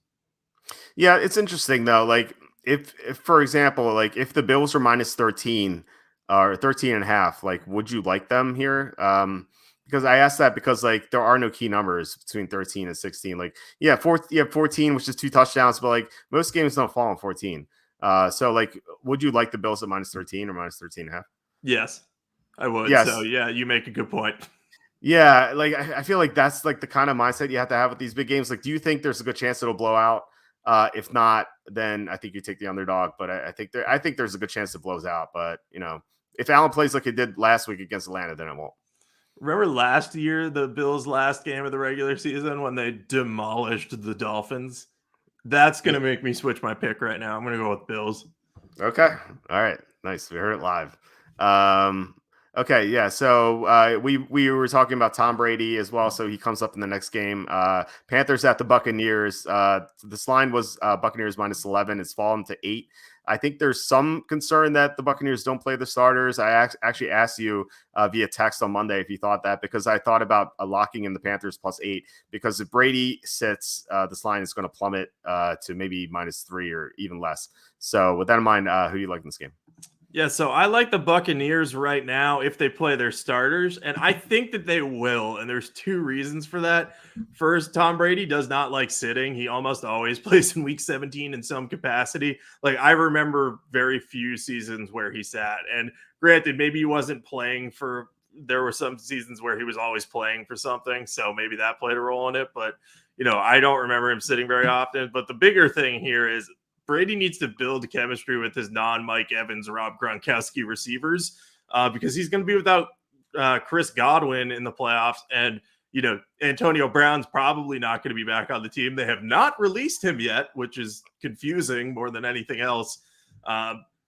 Yeah, it's interesting though. Like if for example, like if the Bills are minus 13 or 13 and a half, like would you like them here? Because I asked that because like there are no key numbers between 13 and 16. Like, you have 14, which is 2 touchdowns, but like most games don't fall on 14. So like, would you like the Bills at minus 13 or minus 13 and a half? Yes, I would. Yes. So yeah, you make a good point. Yeah, like I feel like that's like the kind of mindset you have to have with these big games. Like, do you think there's a good chance it'll blow out? If not, then I think you take the underdog. But I think there's a good chance it blows out. But if Allen plays like he did last week against Atlanta, then it won't. Remember last year, the Bills' last game of the regular season when they demolished the Dolphins? That's going to make me switch my pick right now. I'm going to go with Bills. Okay. All right. Nice. We heard it live. Okay, yeah. So we were talking about Tom Brady as well. So he comes up in the next game. Panthers at the Buccaneers. This line was Buccaneers -11. It's fallen to 8. I think there's some concern that the Buccaneers don't play the starters. I actually asked you via text on Monday if you thought that, because I thought about locking in the Panthers +8, because if Brady sits, this line is going to plummet to maybe -3 or even less. So with that in mind, who do you like in this game? Yeah, so I like the Buccaneers right now if they play their starters, and I think that they will. And there's two reasons for that. First, Tom Brady does not like sitting. He almost always plays in week 17 in some capacity. Like, I remember very few seasons where he sat. And granted, maybe he wasn't playing for, there were some seasons where he was always playing for something. So maybe that played a role in it. But, I don't remember him sitting very often. But the bigger thing here is Brady needs to build chemistry with his non-Mike Evans, Rob Gronkowski receivers, because he's going to be without Chris Godwin in the playoffs. And, Antonio Brown's probably not going to be back on the team. They have not released him yet, which is confusing more than anything else.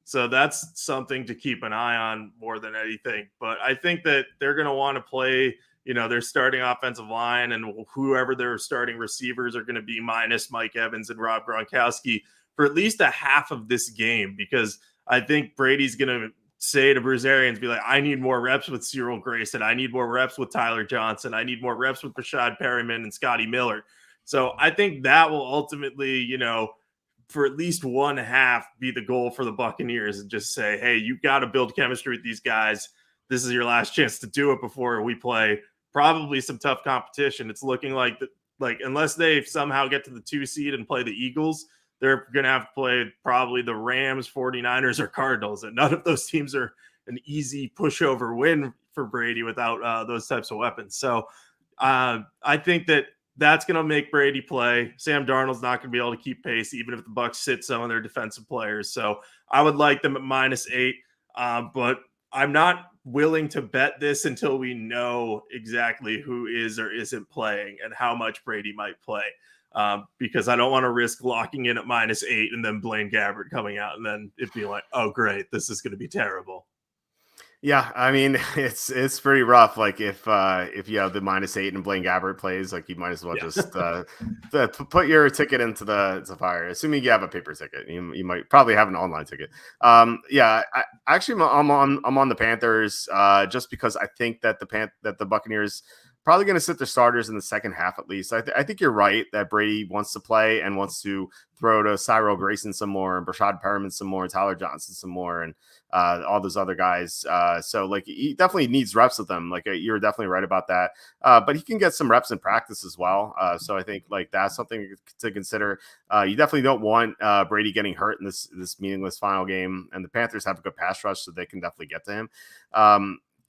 So that's something to keep an eye on more than anything. But I think that they're going to want to play, their starting offensive line, and whoever their starting receivers are going to be minus Mike Evans and Rob Gronkowski for at least a half of this game, because I think Brady's going to say to Bruce Arians, be like, I need more reps with Cyril Grayson. I need more reps with Tyler Johnson. I need more reps with Rashad Perryman and Scotty Miller. So I think that will ultimately, for at least one half be the goal for the Buccaneers, and just say, hey, you've got to build chemistry with these guys. This is your last chance to do it before we play probably some tough competition. It's looking like unless they somehow get to the 2 seed and play the Eagles, they're going to have to play probably the Rams, 49ers, or Cardinals. And none of those teams are an easy pushover win for Brady without those types of weapons. So I think that that's going to make Brady play. Sam Darnold's not going to be able to keep pace, even if the Bucs sit some of their defensive players. So I would like them at -8, but I'm not willing to bet this until we know exactly who is or isn't playing and how much Brady might play. Because I don't want to risk locking in at -8 and then Blaine Gabbert coming out and then it being like, oh, great, this is going to be terrible. Yeah, I mean, it's pretty rough. Like if you have the -8 and Blaine Gabbert plays, like you might as well Yeah. just put your ticket into the fire. Assuming you have a paper ticket, you might probably have an online ticket. Yeah, I'm on the Panthers just because I think that the Buccaneers probably going to sit their starters in the second half at least. I think you're right that Brady wants to play and wants to throw to Cyril Grayson some more, and Brashad Perriman some more, and Tyler Johnson some more, and all those other guys. So like he definitely needs reps with them. Like you're definitely right about that. But he can get some reps in practice as well. So I think like that's something to consider. You definitely don't want Brady getting hurt in this meaningless final game. And the Panthers have a good pass rush, so they can definitely get to him.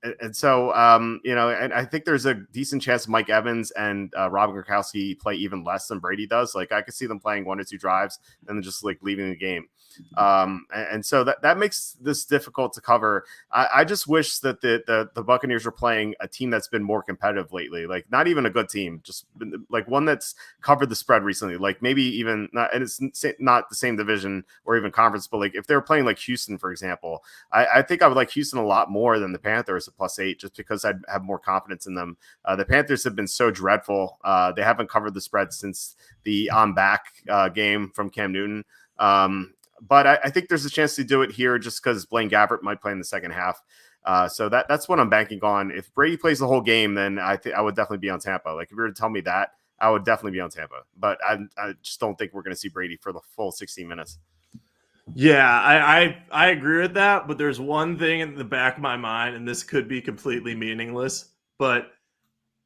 And so, and I think there's a decent chance Mike Evans and Rob Gronkowski play even less than Brady does. Like I could see them playing 1 or 2 drives and then just like leaving the game. And so that makes this difficult to cover. I just wish that the Buccaneers were playing a team that's been more competitive lately, like not even a good team, just like one that's covered the spread recently, like maybe even not, and it's not the same division or even conference, but like if they're playing like Houston, for example, I think I would like Houston a lot more than the Panthers at +8, just because I'd have more confidence in them. The Panthers have been so dreadful. They haven't covered the spread since the on back game from Cam Newton. But I think there's a chance to do it here just because Blaine Gabbert might play in the second half. So that's what I'm banking on. If Brady plays the whole game, then I would definitely be on Tampa. Like if you were to tell me that, I would definitely be on Tampa. But I just don't think we're going to see Brady for the full 16 minutes. Yeah, I agree with that, but there's one thing in the back of my mind, and this could be completely meaningless, but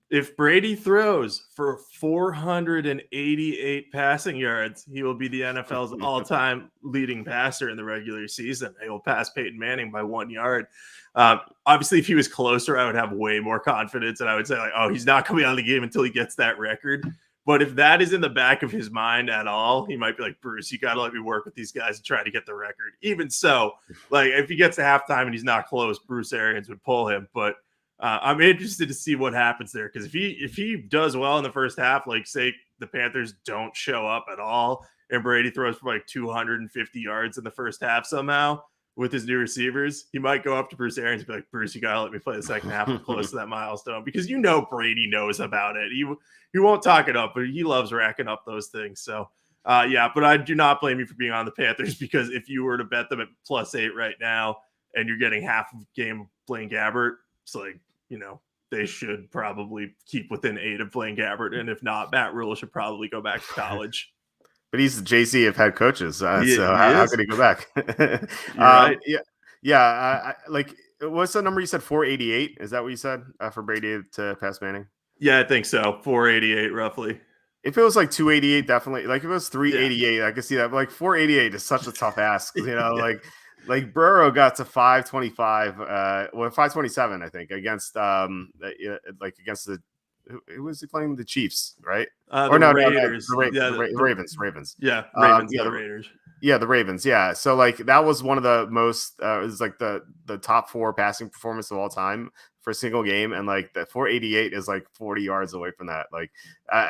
if Brady throws for 488 passing yards, he will be the NFL's all-time leading passer in the regular season. He will pass Peyton Manning by 1 yard. Obviously, if he was closer, I would have way more confidence, and I would say, like, oh, he's not coming out of the game until he gets that record. But if that is in the back of his mind at all, he might be like, Bruce, you got to let me work with these guys and try to get the record. Even so, like if he gets to halftime and he's not close, Bruce Arians would pull him. But I'm interested to see what happens there, because if he does well in the first half, like say the Panthers don't show up at all and Brady throws for like 250 yards in the first half somehow, with his new receivers, he might go up to Bruce Arians and be like, Bruce, you got to let me play the second half. We're close to that milestone, because Brady knows about it. He won't talk it up, but he loves racking up those things. So, yeah, but I do not blame you for being on the Panthers, because if you were to bet them at +8 right now and you're getting half of game Blaine Gabbert, it's like, they should probably keep within 8 of Blaine Gabbert. And if not, Matt Rule should probably go back to college. But he's the JC of head coaches, so how could he go back? You're right. Yeah. Like, what's the number you said? 488? Is that what you said for Brady to pass Manning? Yeah, I think so. 488 roughly. If it was like 288, definitely. Like if it was 388, I could see that. But like 488 is such a tough ask, Like Burrow got to 525, 527, I think, against against the. Who was he playing? The Chiefs, right? Raiders. The Ravens. Yeah, Ravens. The Raiders. Yeah, the Ravens. Yeah, so like that was one of the most. It was like the top 4 passing performance of all time for a single game, and like the 488 is like 40 yards away from that. Like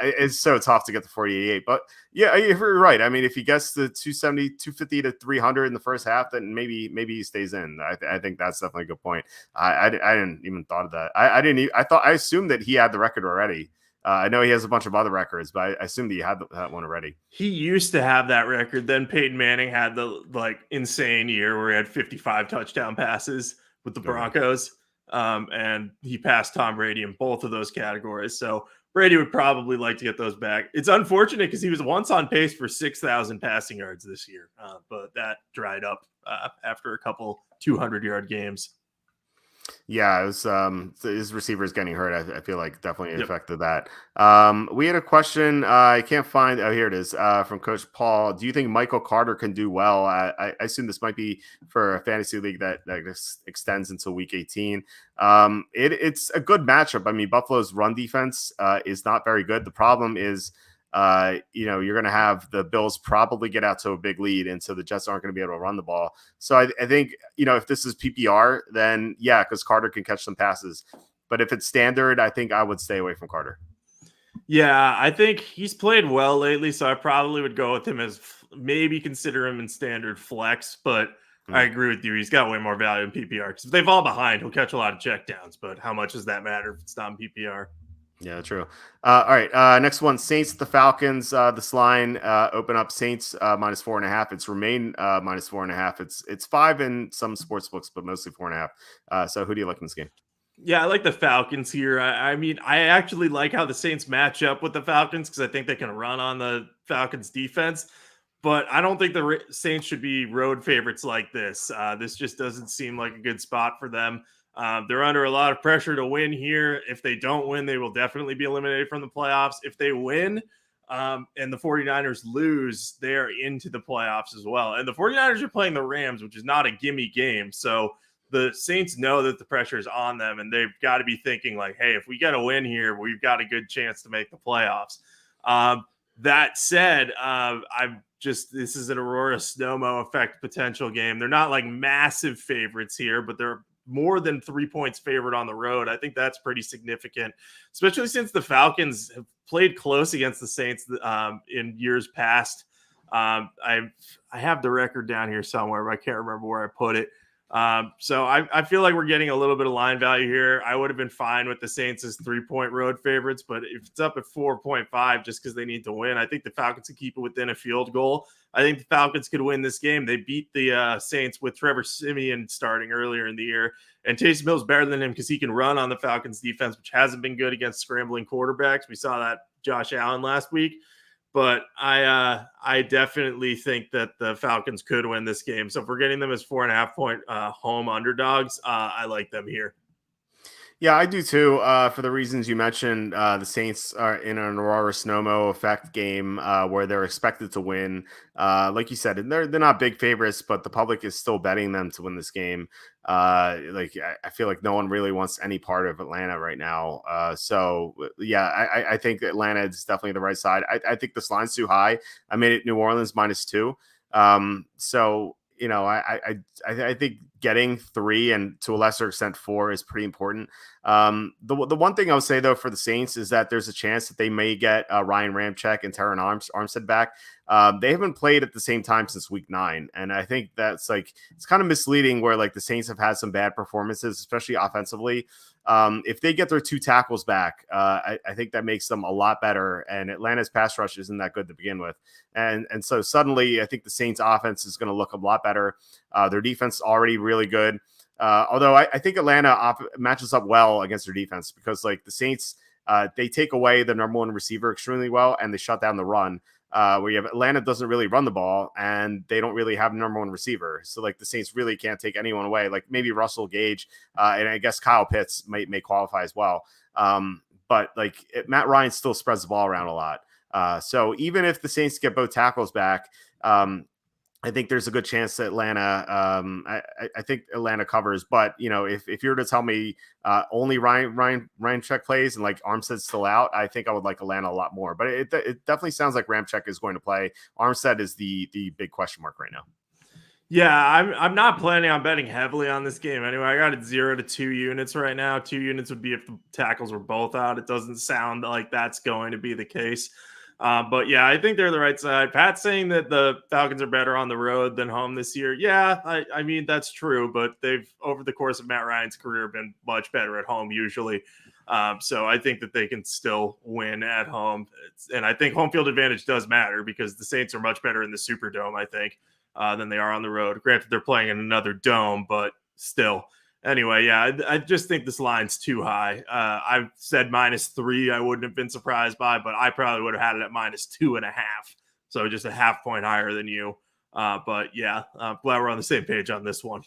it's so tough to get to 488. But yeah, you're right. I mean, if he gets to 270, 250 to 300 in the first half, then maybe he stays in. I think that's definitely a good point. I didn't even thought of that. I assumed that he had the record already. I know he has a bunch of other records, but I assumed he had that one already. He used to have that record. Then Peyton Manning had the insane year where he had 55 touchdown passes with the Broncos. And he passed Tom Brady in both of those categories. So Brady would probably like to get those back. It's unfortunate because he was once on pace for 6,000 passing yards this year, but that dried up after a couple 200-yard games. Yeah, it was his receivers getting hurt. I feel like definitely affected that. We had a question. I can't find. Oh, here it is from Coach Paul. Do you think Michael Carter can do well? I assume this might be for a fantasy league that extends until week 18. It's a good matchup. I mean, Buffalo's run defense is not very good. The problem is, you're going to have the Bills probably get out to a big lead, and so the Jets aren't going to be able to run the ball. So I think, if this is PPR, then yeah, because Carter can catch some passes. But if it's standard, I think I would stay away from Carter. Yeah, I think he's played well lately, so I probably would go with him as maybe consider him in standard flex, but I agree with you. He's got way more value in PPR because if they fall behind, he'll catch a lot of checkdowns, but how much does that matter if it's not in PPR? Yeah, true. All right. Next one, Saints, the Falcons. This line open up Saints -4.5. It's remained -4.5. It's 5 in some sports books, but mostly 4.5. So who do you like in this game? Yeah, I like the Falcons here. I mean, I actually like how the Saints match up with the Falcons because I think they can run on the Falcons defense, but I don't think the Saints should be road favorites like this. This just doesn't seem like a good spot for them. They're under a lot of pressure to win here. If they don't win, they will definitely be eliminated from the playoffs. If they win and the 49ers lose, they are into the playoffs as well. And the 49ers are playing the Rams, which is not a gimme game. So the Saints know that the pressure is on them, and they've got to be thinking like, hey, if we get a win here, we've got a good chance to make the playoffs. That said, this is an Aurora Snowmo effect potential game. They're not like massive favorites here, but they're more than 3 points favored on the road. I think that's pretty significant, especially since the Falcons have played close against the Saints in years past. I have the record down here somewhere, but I can't remember where I put it. So I feel like we're getting a little bit of line value here. I would have been fine with the Saints as 3-point road favorites, but if it's up at 4.5 just because they need to win, I think the Falcons can keep it within a field goal. I think the Falcons could win this game. They beat the Saints with Trevor Siemian starting earlier in the year, and Taysom Hill's better than him because he can run on the Falcons defense, which hasn't been good against scrambling quarterbacks. We saw that Josh Allen last week. But I definitely think that the Falcons could win this game. So if we're getting them as 4.5-point home underdogs, I like them here. Yeah, I do too. For the reasons you mentioned, the Saints are in an Aurora Snowmo effect game where they're expected to win. Like you said, they're not big favorites, but the public is still betting them to win this game. I feel like no one really wants any part of Atlanta right now. So yeah, I think Atlanta is definitely the right side. I think this line's too high. I made it New Orleans -2. So I think getting 3 and to a lesser extent 4 is pretty important. The one thing I would say though for the Saints is that there's a chance that they may get Ryan Ramczyk and Terran Armstead back. They haven't played at the same time since week 9, and I think that's like it's kind of misleading where like the Saints have had some bad performances, especially offensively. If they get their 2 tackles back, I think that makes them a lot better. And Atlanta's pass rush isn't that good to begin with, and so suddenly I think the Saints offense is going to look a lot better. Their defense is already really good. Although I think Atlanta matches up well against their defense because like the Saints, they take away the number 1 receiver extremely well and they shut down the run. Where you have Atlanta doesn't really run the ball and they don't really have number 1 receiver. So like the Saints really can't take anyone away. Like maybe Russell Gage and I guess Kyle Pitts may qualify as well. But like Matt Ryan still spreads the ball around a lot. So even if the Saints get both tackles back, I think there's a good chance that Atlanta, I think Atlanta covers. But, if you were to tell me only Ryan Ramczyk plays and like Armstead's still out, I think I would like Atlanta a lot more. But it definitely sounds like Ramczyk is going to play. Armstead is the big question mark right now. Yeah, I'm not planning on betting heavily on this game anyway. I got it 0 to 2 units right now. 2 units would be if the tackles were both out. It doesn't sound like that's going to be the case. But yeah, I think they're the right side. Pat's saying that the Falcons are better on the road than home this year. Yeah, I mean, that's true, but they've, over the course of Matt Ryan's career, been much better at home usually. So I think that they can still win at home. And I think home field advantage does matter because the Saints are much better in the Superdome, I think, than they are on the road. Granted, they're playing in another dome, but still. Anyway, yeah, I just think this line's too high. I've said -3. I wouldn't have been surprised by, but I probably would have had it at -2.5. So just a half point higher than you. But yeah, glad we're on the same page on this one.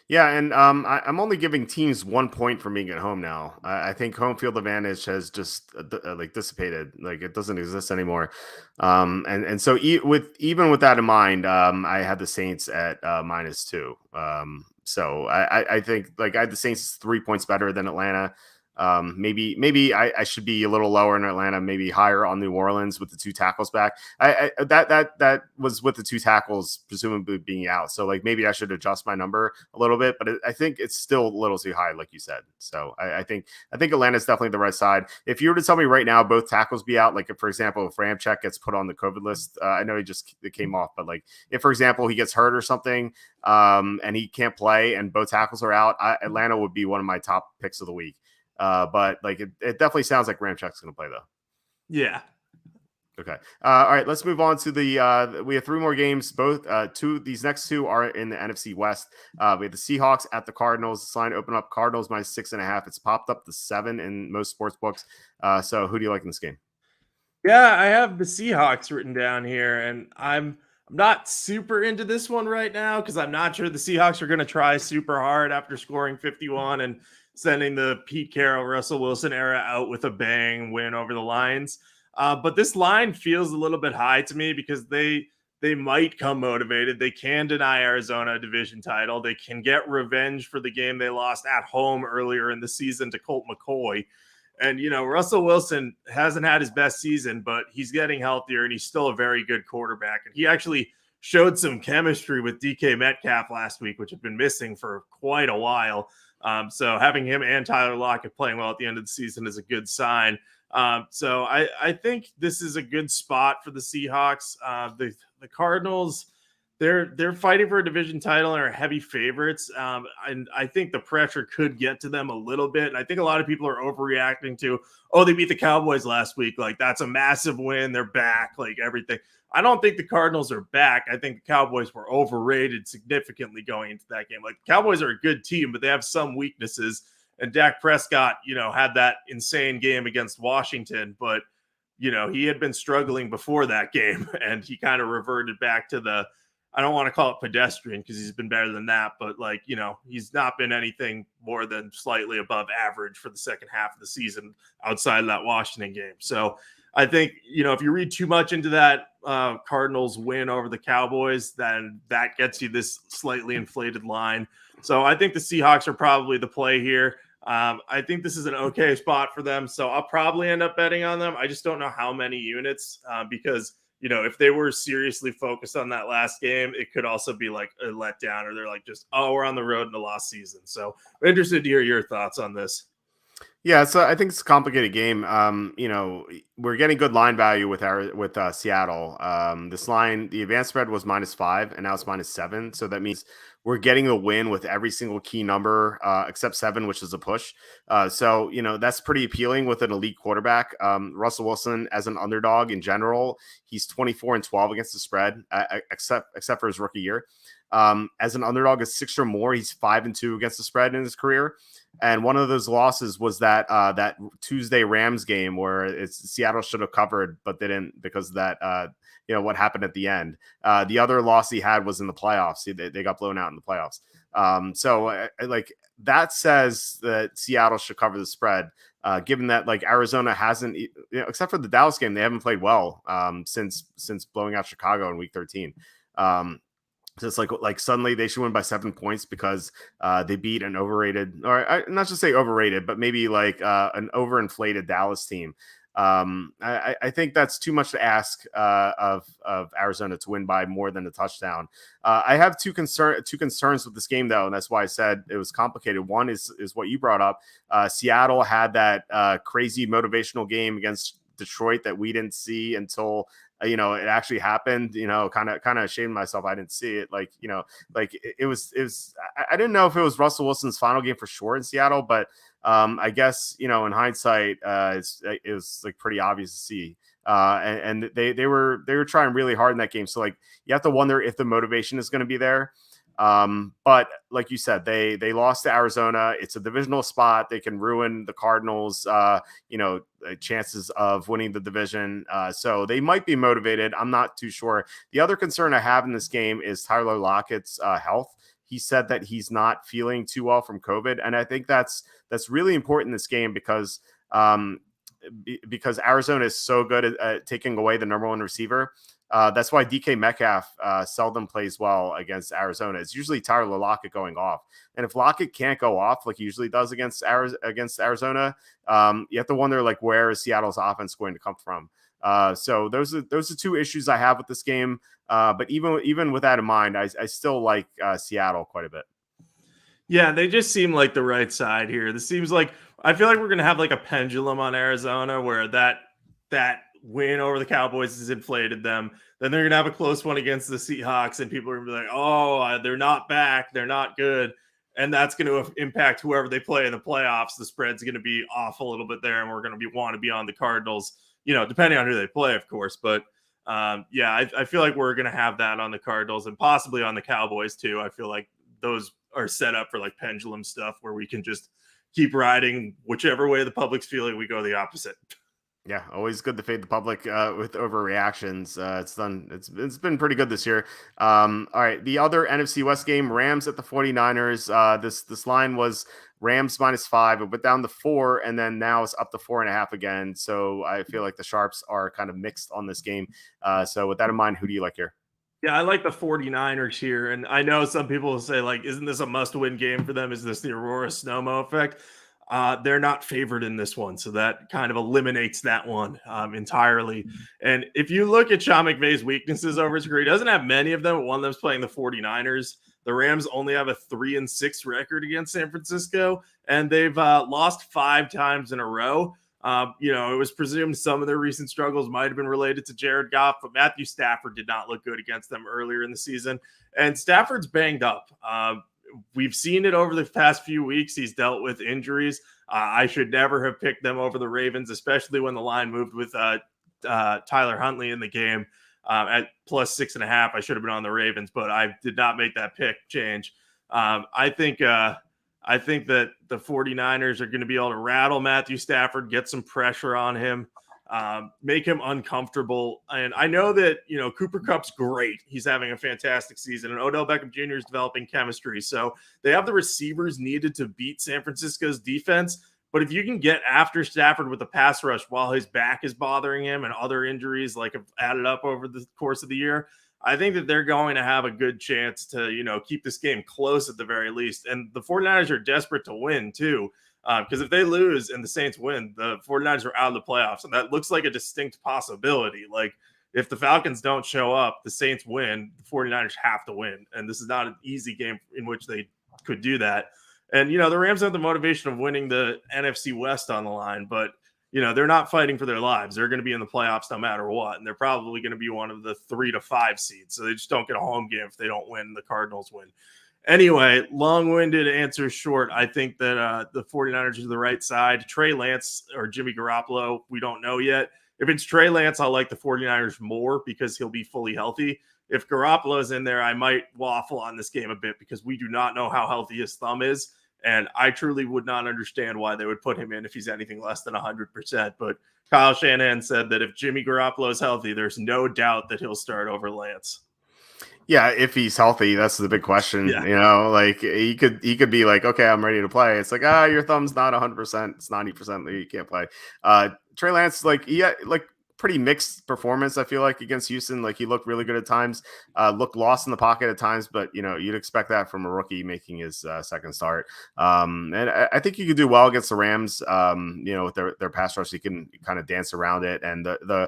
Yeah, and I'm only giving teams 1 point for being at home now. I think home field advantage has just like dissipated, like it doesn't exist anymore. And so even with that in mind, I had the Saints at -2. So I think like I had the Saints 3 points better than Atlanta. Maybe I should be a little lower in Atlanta, maybe higher on New Orleans with the 2 tackles back. That was with the 2 tackles presumably being out. So like maybe I should adjust my number a little bit, but I think it's still a little too high, like you said. So I think Atlanta's definitely the right side. If you were to tell me right now both tackles be out, like if, for example, if Ramczyk gets put on the COVID list, I know it came off, but like if, for example, he gets hurt or something, and he can't play and both tackles are out, Atlanta would be one of my top picks of the week. But like it definitely sounds like Ramczyk's going to play though. Yeah. Okay. All right. Let's move on to the. We have 3 more games. Both these next 2 are in the NFC West. We have the Seahawks at the Cardinals. This line open up Cardinals -6.5. It's popped up to 7 in most sports books. So who do you like in this game? Yeah, I have the Seahawks written down here, and I'm not super into this one right now because I'm not sure the Seahawks are going to try super hard after scoring 51 and sending the Pete Carroll, Russell Wilson era out with a bang win over the Lions. But this line feels a little bit high to me because they might come motivated. They can deny Arizona a division title. They can get revenge for the game they lost at home earlier in the season to Colt McCoy. And, Russell Wilson hasn't had his best season, but he's getting healthier and he's still a very good quarterback. And he actually showed some chemistry with DK Metcalf last week, which had been missing for quite a while. So having him and Tyler Lockett playing well at the end of the season is a good sign. So I think this is a good spot for the Seahawks. The Cardinals, they're fighting for a division title and are heavy favorites. And I think the pressure could get to them a little bit. And I think a lot of people are overreacting to, they beat the Cowboys last week. Like that's a massive win. They're back, like everything. I don't think the Cardinals are back. I think the Cowboys were overrated significantly going into that game. Like the Cowboys are a good team, but they have some weaknesses. And Dak Prescott, had that insane game against Washington, but he had been struggling before that game and he kind of reverted back to I don't want to call it pedestrian because he's been better than that, but he's not been anything more than slightly above average for the second half of the season outside of that Washington game. So I think, if you read too much into that Cardinals win over the Cowboys, then that gets you this slightly inflated line. So I think the Seahawks are probably the play here. I think this is an okay spot for them. So I'll probably end up betting on them. I just don't know how many units because, if they were seriously focused on that last game, it could also be like a letdown, or they're like just, oh, we're on the road in the lost season. So I'm interested to hear your thoughts on this. Yeah, so I think it's a complicated game. We're getting good line value with Seattle. This line, the advanced spread was -5, and now it's -7. So that means we're getting the win with every single key number except 7, which is a push. So that's pretty appealing with an elite quarterback. Russell Wilson as an underdog in general, he's 24-12 against the spread, except for his rookie year. As an underdog is 6 or more, he's 5-2 against the spread in his career. And one of those losses was that Tuesday Rams game where Seattle should have covered, but they didn't because of that, what happened at the end. The other loss he had was in the playoffs. They got blown out in the playoffs. So that says that Seattle should cover the spread, given that Arizona hasn't, except for the Dallas game, they haven't played well since blowing out Chicago in Week 13. So it's like suddenly they should win by 7 points because they beat an overrated, or not just say overrated, but maybe an overinflated Dallas team. I think that's too much to ask of Arizona to win by more than a touchdown. I have two concerns with this game though, and that's why I said it was complicated. One is what you brought up. Seattle had that crazy motivational game against Detroit that we didn't see until it actually happened. Kind of ashamed of myself I didn't see it. It was I didn't know if it was Russell Wilson's final game for sure in Seattle, but I guess in hindsight it was pretty obvious to see. And they were trying really hard in that game, so you have to wonder if the motivation is going to be there. But like you said, they lost to Arizona. It's a divisional spot. They can ruin the Cardinals, chances of winning the division. So they might be motivated. I'm not too sure. The other concern I have in this game is Tyler Lockett's health. He said that he's not feeling too well from COVID. And I think that's really important in this game because Arizona is so good at taking away the number one receiver. That's why DK Metcalf seldom plays well against Arizona. It's usually Tyler Lockett going off. And if Lockett can't go off like he usually does against Arizona, you have to wonder where is Seattle's offense going to come from? So those are two issues I have with this game. But even with that in mind, I still like Seattle quite a bit. Yeah, they just seem like the right side here. This seems like I feel like we're gonna have a pendulum on Arizona where that win over the Cowboys has inflated them. Then they're gonna have a close one against the Seahawks, and people are gonna be like, "Oh, they're not back. They're not good." And that's going to impact whoever they play in the playoffs. The spread's going to be off a little bit there, and we're going to want to be on the Cardinals, depending on who they play, of course. But I feel like we're going to have that on the Cardinals and possibly on the Cowboys too. I feel like those are set up for pendulum stuff where we can just keep riding whichever way the public's feeling. We go the opposite. Yeah, always good to fade the public with overreactions. It's been pretty good this year. All right, the other NFC West game, Rams at the 49ers. This line was Rams -5. It went down to 4, and then now it's up to 4.5 again. So I feel like the sharps are kind of mixed on this game. So with that in mind, who do you like here? Yeah, I like the 49ers here. And I know some people will say, isn't this a must-win game for them? Is this the Aurora Snowmo effect? They're not favored in this one, so that kind of eliminates that one entirely. And if you look at Sean McVay's weaknesses over his career, he doesn't have many of them. One of them's playing the 49ers. The Rams only have a 3-6 record against San Francisco, and they've lost 5 times in a row. It was presumed some of their recent struggles might have been related to Jared Goff, but Matthew Stafford did not look good against them earlier in the season. And Stafford's banged up. We've seen it over the past few weeks. He's dealt with injuries. I should never have picked them over the Ravens, especially when the line moved with Tyler Huntley in the game at +6.5. I should have been on the Ravens, but I did not make that pick change. I think that the 49ers are going to be able to rattle Matthew Stafford, get some pressure on him, make him uncomfortable. And I know that, Cooper Kupp's great. He's having a fantastic season, and Odell Beckham Jr. is developing chemistry. So they have the receivers needed to beat San Francisco's defense. But if you can get after Stafford with a pass rush while his back is bothering him and other injuries have added up over the course of the year, I think that they're going to have a good chance to, keep this game close at the very least. And the 49ers are desperate to win too. Because if they lose and the Saints win, the 49ers are out of the playoffs. And that looks like a distinct possibility. if the Falcons don't show up, the Saints win, the 49ers have to win. And this is not an easy game in which they could do that. And, the Rams have the motivation of winning the NFC West on the line, but, they're not fighting for their lives. They're going to be in the playoffs no matter what. And they're probably going to be one of the 3 to 5 seeds. So they just don't get a home game if they don't win. The Cardinals win. Anyway, long-winded answer short. I think that the 49ers are the right side. Trey Lance or Jimmy Garoppolo, we don't know yet. If it's Trey Lance, I'll like the 49ers more because he'll be fully healthy. If Garoppolo's in there, I might waffle on this game a bit because we do not know how healthy his thumb is. And I truly would not understand why they would put him in if he's anything less than 100%. But Kyle Shanahan said that if Jimmy Garoppolo is healthy, there's no doubt that he'll start over Lance. Yeah, if he's healthy, that's the big question. Yeah. Like he could be like, okay, I'm ready to play. It's like, your thumb's not 100%, it's 90%. You can't play. Trey Lance, he had pretty mixed performance, I feel like, against Houston. Like he looked really good at times, looked lost in the pocket at times, but you'd expect that from a rookie making his second start. And I think you could do well against the Rams. With their pass rush, you can kind of dance around it. And the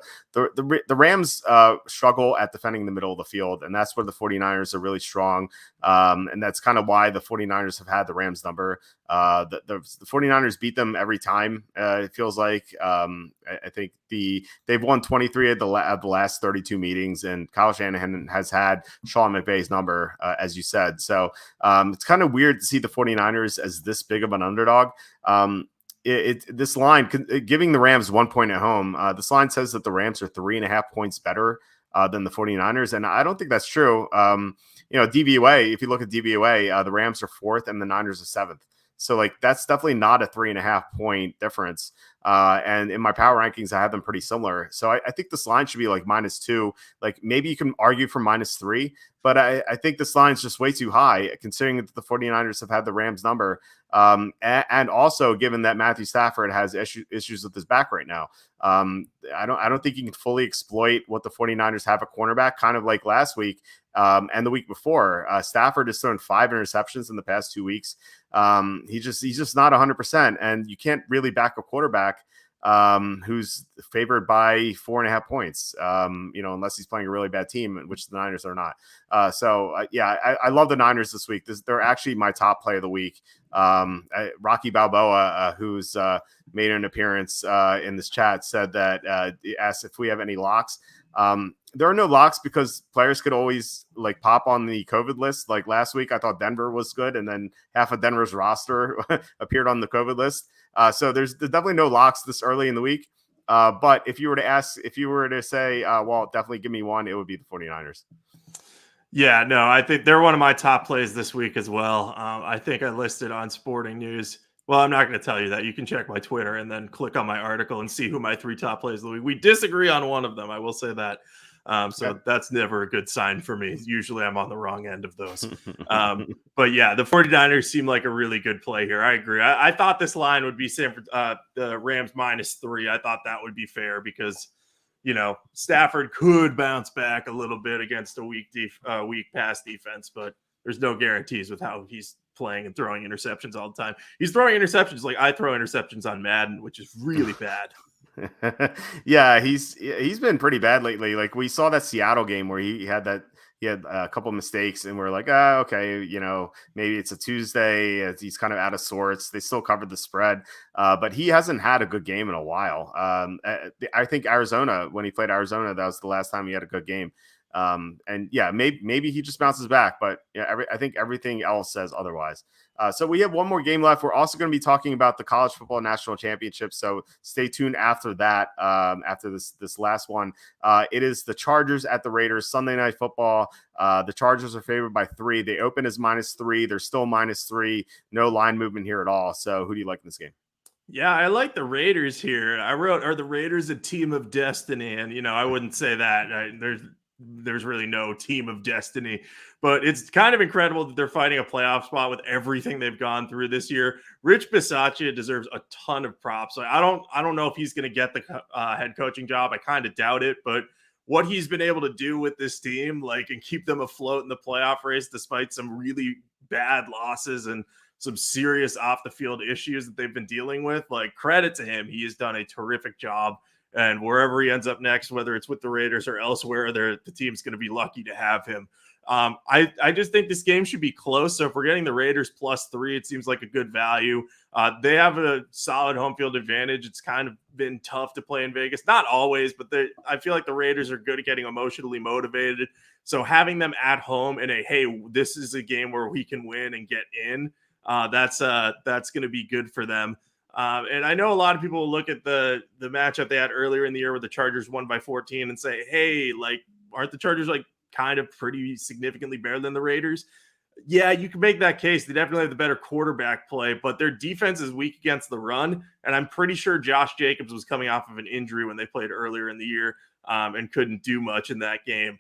Rams struggle at defending the middle of the field, and that's where the 49ers are really strong. And that's kind of why the 49ers have had the Rams number. The 49ers beat them every time. It feels like I think they've won 23 of the last 32 meetings, and Kyle Shanahan has had Sean McVay's number, as you said. So it's kind of weird to see the 49ers as this big of an underdog. This line, giving the Rams 1 point at home, this line says that the Rams are 3.5 points better than the 49ers, and I don't think that's true. DVOA, if you look at DVOA, the Rams are 4th and the Niners are 7th. So that's definitely not a 3.5 point difference. And in my power rankings, I have them pretty similar. So I think this line should be -2. Maybe you can argue for -3, but I think this line is just way too high considering that the 49ers have had the Rams number. And also given that Matthew Stafford has issues with his back right now. I don't think you can fully exploit what the 49ers have at cornerback, kind of like last week and the week before. Stafford has thrown 5 interceptions in the past 2 weeks. He's just not 100%, and you can't really back a quarterback who's favored by 4.5 points, unless he's playing a really bad team, which the Niners are not. I love the Niners this week. They're actually my top play of the week. Rocky Balboa, who's made an appearance in this chat, said that asked if we have any locks. There are no locks because players could always pop on the COVID list. Like last week, I thought Denver was good, and then half of Denver's roster appeared on the COVID list. So there's definitely no locks this early in the week. But if you were to say, well, definitely give me one, it would be the 49ers. Yeah, no, I think they're one of my top plays this week as well. I think I listed on Sporting News. Well, I'm not going to tell you that. You can check my Twitter and then click on my article and see who my 3 top plays of the week. We disagree on one of them. I will say that. So that's never a good sign for me. Usually I'm on the wrong end of those. But yeah, the 49ers seem like a really good play here. I agree. I thought this line would be the Rams -3. I thought that would be fair because, Stafford could bounce back a little bit against a weak pass defense, but there's no guarantees with how he's playing and throwing interceptions all the time. He's throwing interceptions like I throw interceptions on Madden, which is really bad. Yeah, he's been pretty bad lately. We saw that Seattle game where he had a couple of mistakes, and we're like, okay, maybe it's a Tuesday. He's kind of out of sorts. They still covered the spread, but he hasn't had a good game in a while. I think Arizona, when he played Arizona, that was the last time he had a good game. And yeah, maybe he just bounces back, but yeah, I think everything else says otherwise. So we have one more game left. We're also going to be talking about the college football national championship. So stay tuned after that. After this last one, it is the Chargers at the Raiders, Sunday Night Football. The Chargers are favored by 3. They open as -3. They're still -3. No line movement here at all. So who do you like in this game? Yeah, I like the Raiders here. I wrote, are the Raiders a team of destiny? And, I wouldn't say that. There's really no team of destiny, but it's kind of incredible that they're fighting a playoff spot with everything they've gone through this year. Rich Bisaccia deserves a ton of props. I don't know if he's going to get the head coaching job. I kind of doubt it, but what he's been able to do with this team, and keep them afloat in the playoff race, despite some really bad losses and some serious off the field issues that they've been dealing with, credit to him. He has done a terrific job. And wherever he ends up next, whether it's with the Raiders or elsewhere, the team's going to be lucky to have him. I just think this game should be close. So if we're getting the Raiders +3, it seems like a good value. They have a solid home field advantage. It's kind of been tough to play in Vegas. Not always, but I feel like the Raiders are good at getting emotionally motivated. So having them at home in hey, this is a game where we can win and get in, that's going to be good for them. And I know a lot of people will look at the matchup they had earlier in the year where the Chargers won by 14 and say, hey, like, aren't the Chargers like kind of pretty significantly better than the Raiders? Yeah, you can make that case. They definitely have the better quarterback play, but their defense is weak against the run. And I'm pretty sure Josh Jacobs was coming off of an injury when they played earlier in the year and couldn't do much in that game.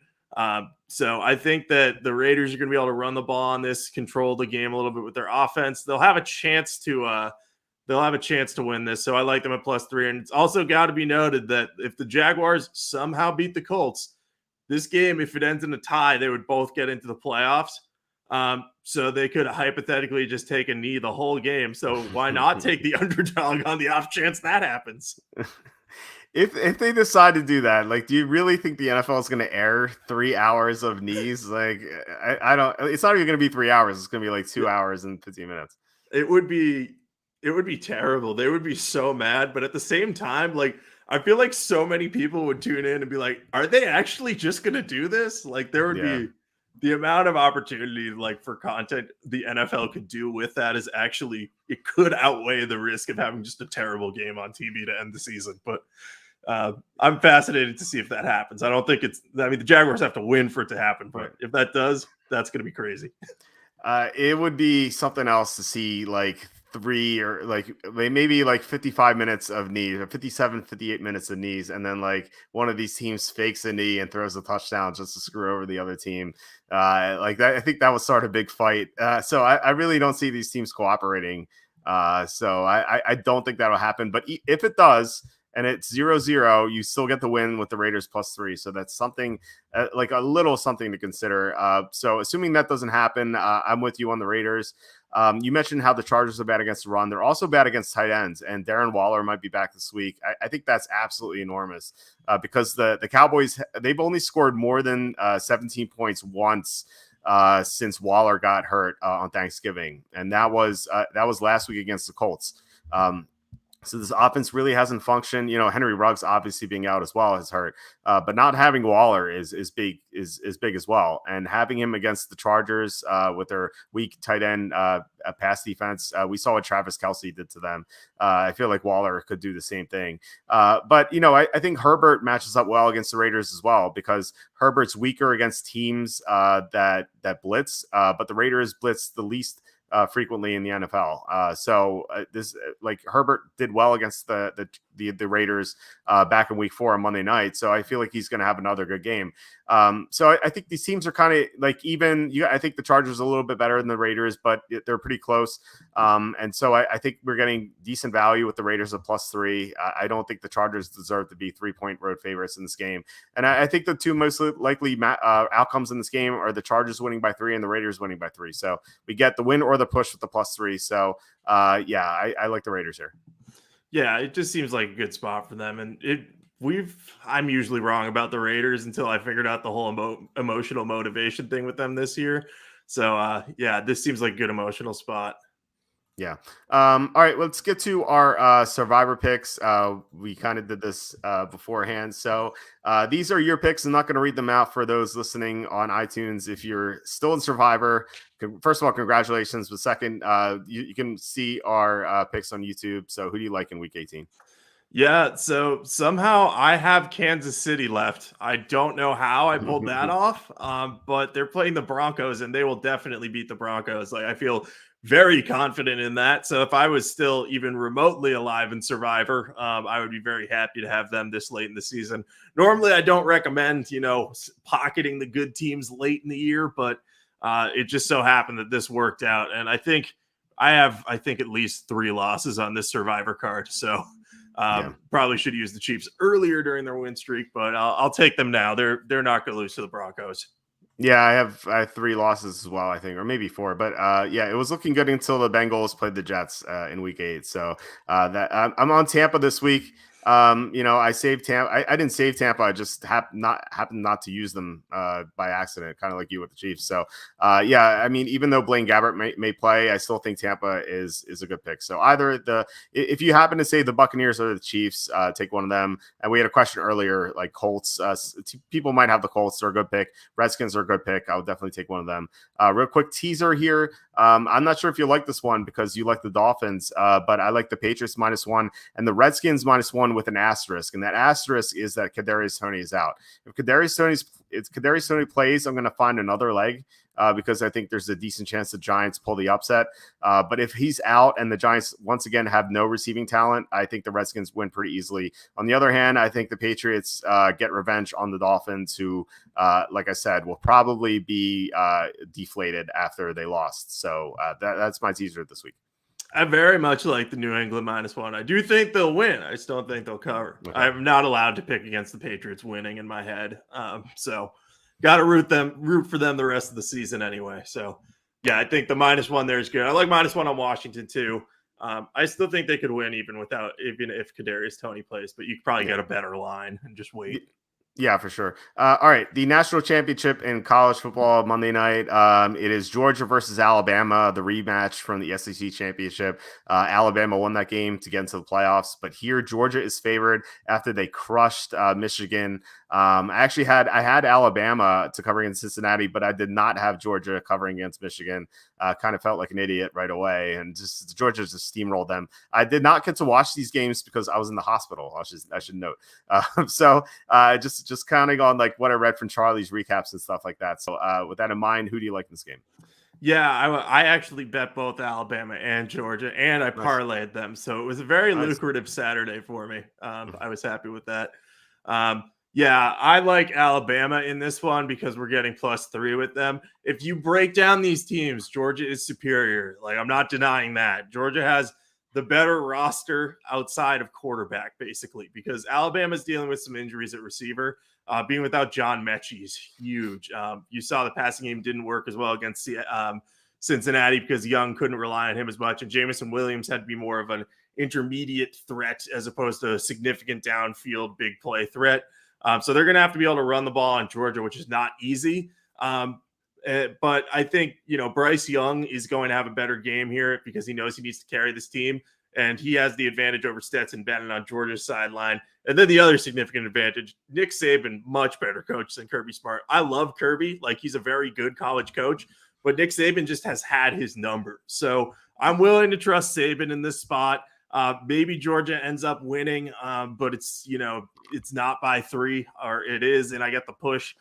So I think that the Raiders are going to be able to run the ball on this, control the game a little bit with their offense. They'll have a chance to win this. So I like them at +3. And it's also got to be noted that if the Jaguars somehow beat the Colts, this game, if it ends in a tie, they would both get into the playoffs. So they could hypothetically just take a knee the whole game. So why not take the underdog on the off chance that happens? If they decide to do that, like, do you really think the NFL is going to air 3 hours of knees? Like, I don't. It's not even going to be 3 hours. It's going to be like 2 hours and 15 minutes. It would be terrible. They would be so mad. But at the same time, like, I feel like so many people would tune in and be like, are they actually just going to do this? Like, there would be the amount of opportunity, like, for content the NFL could do with that is actually, it could outweigh the risk of having just a terrible game on TV to end the season. But I'm fascinated to see if that happens. I don't think the Jaguars have to win for it to happen. But if that does, that's going to be crazy. It would be something else to see, like, 3 or like maybe like 55 minutes of knees or 57, 58 minutes of knees. And then like one of these teams fakes a knee and throws a touchdown just to screw over the other team. Like that, I think that would start a big fight. So I really don't see these teams cooperating. So I don't think that'll happen. But if it does, and it's 0-0, you still get the win with the Raiders +3. So that's something like a little something to consider. So assuming that doesn't happen, I'm with you on the Raiders. You mentioned how the Chargers are bad against the run. They're also bad against tight ends, and Darren Waller might be back this week. I think that's absolutely enormous because the Cowboys, they've only scored more than 17 points once since Waller got hurt on Thanksgiving. And that was last week against the Colts. So this offense really hasn't functioned. You know, Henry Ruggs obviously being out as well has hurt, but not having Waller is big as well. And having him against the Chargers with their weak tight end pass defense, we saw what Travis Kelce did to them. I feel like Waller could do the same thing. But you know, I think Herbert matches up well against the Raiders as well because Herbert's weaker against teams that blitz, but the Raiders blitz the least frequently in the NFL. So this like Herbert did well against the Raiders back in week 4 on Monday night. So I feel like he's going to have another good game. So I think these teams are kind of like even. I think the Chargers are a little bit better than the Raiders, but they're pretty close. And so I think we're getting decent value with the Raiders at +3. I don't think the Chargers deserve to be 3-point road favorites in this game. And I think the two most likely outcomes in this game are the Chargers winning by 3 and the Raiders winning by 3. So we get the win or the push with the +3. So I like the Raiders here. Yeah, it just seems like a good spot for them. And I'm usually wrong about the Raiders until I figured out the whole emotional motivation thing with them this year. So this seems like a good emotional spot. Yeah. All right, let's get to our survivor picks. We kind of did this beforehand. So these are your picks. I'm not going to read them out for those listening on iTunes. If you're still in Survivor, first of all, congratulations. But second, you can see our picks on YouTube. So who do you like in week 18? Yeah, so somehow I have Kansas City left. I don't know how I pulled that off, but they're playing the Broncos, and they will definitely beat the Broncos. Like, I feel very confident in that. So if I was still even remotely alive in Survivor, I would be very happy to have them this late in the season. Normally, I don't recommend, pocketing the good teams late in the year, but it just so happened that this worked out. And I think I have at least 3 losses on this Survivor card. So probably should use the Chiefs earlier during their win streak, but I'll take them now. They're not going to lose to the Broncos. Yeah, I have 3 losses as well, I think, or maybe 4. But it was looking good until the Bengals played the Jets in week 8. So I'm on Tampa this week. I saved Tampa. I didn't save Tampa. I just happened not to use them by accident, kind of like you with the Chiefs. So, yeah, I mean, even though Blaine Gabbert may play, I still think Tampa is a good pick. So either if you happen to say the Buccaneers or the Chiefs, take one of them. And we had a question earlier, like Colts. People might have the Colts. They're a good pick. Redskins are a good pick. I would definitely take one of them. Real quick teaser here. I'm not sure if you like this one because you like the Dolphins, but I like the Patriots -1 and the Redskins -1 with an asterisk. And that asterisk is that Kadarius Toney is out. If Kadarius Toney plays, I'm going to find another leg because I think there's a decent chance the Giants pull the upset. But if he's out and the Giants once again have no receiving talent, I think the Redskins win pretty easily. On the other hand, I think the Patriots get revenge on the Dolphins, who, like I said, will probably be deflated after they lost. So that's my teaser this week. I very much like the New England -1. I do think they'll win. I just don't think they'll cover. Okay. I'm not allowed to pick against the Patriots winning in my head. So got to root for them the rest of the season anyway. So yeah, I think the -1 there is good. I like -1 on Washington too. I still think they could win even if Kadarius Toney plays, but you could probably get a better line and just wait. Yeah, for sure. All right. The national championship in college football Monday night. It is Georgia versus Alabama, the rematch from the SEC championship. Alabama won that game to get into the playoffs, but here Georgia is favored after they crushed Michigan. I had Alabama to cover against Cincinnati, but I did not have Georgia covering against Michigan. Kind of felt like an idiot right away, and just Georgia just steamrolled them. I did not get to watch these games because I was in the hospital. I should note. So just counting on like what I read from Charlie's recaps and stuff like that. So with that in mind, who do you like in this game? Yeah, I actually bet both Alabama and Georgia, and I parlayed them. So it was a very lucrative Saturday for me. I was happy with that. Yeah, I like Alabama in this one because we're getting +3 with them. If you break down these teams, Georgia is superior. Like, I'm not denying that. Georgia has the better roster outside of quarterback, basically, because Alabama's dealing with some injuries at receiver. Being without John Mechie is huge. You saw the passing game didn't work as well against Cincinnati because Young couldn't rely on him as much, and Jamison Williams had to be more of an intermediate threat as opposed to a significant downfield big play threat. So they're going to have to be able to run the ball on Georgia, which is not easy. But I think, Bryce Young is going to have a better game here because he knows he needs to carry this team, and he has the advantage over Stetson Bennett on Georgia's sideline. And then the other significant advantage, Nick Saban, much better coach than Kirby Smart. I love Kirby. Like, he's a very good college coach, but Nick Saban just has had his number. So I'm willing to trust Saban in this spot. Maybe Georgia ends up winning, but it's not by 3, or it is, and I get the push.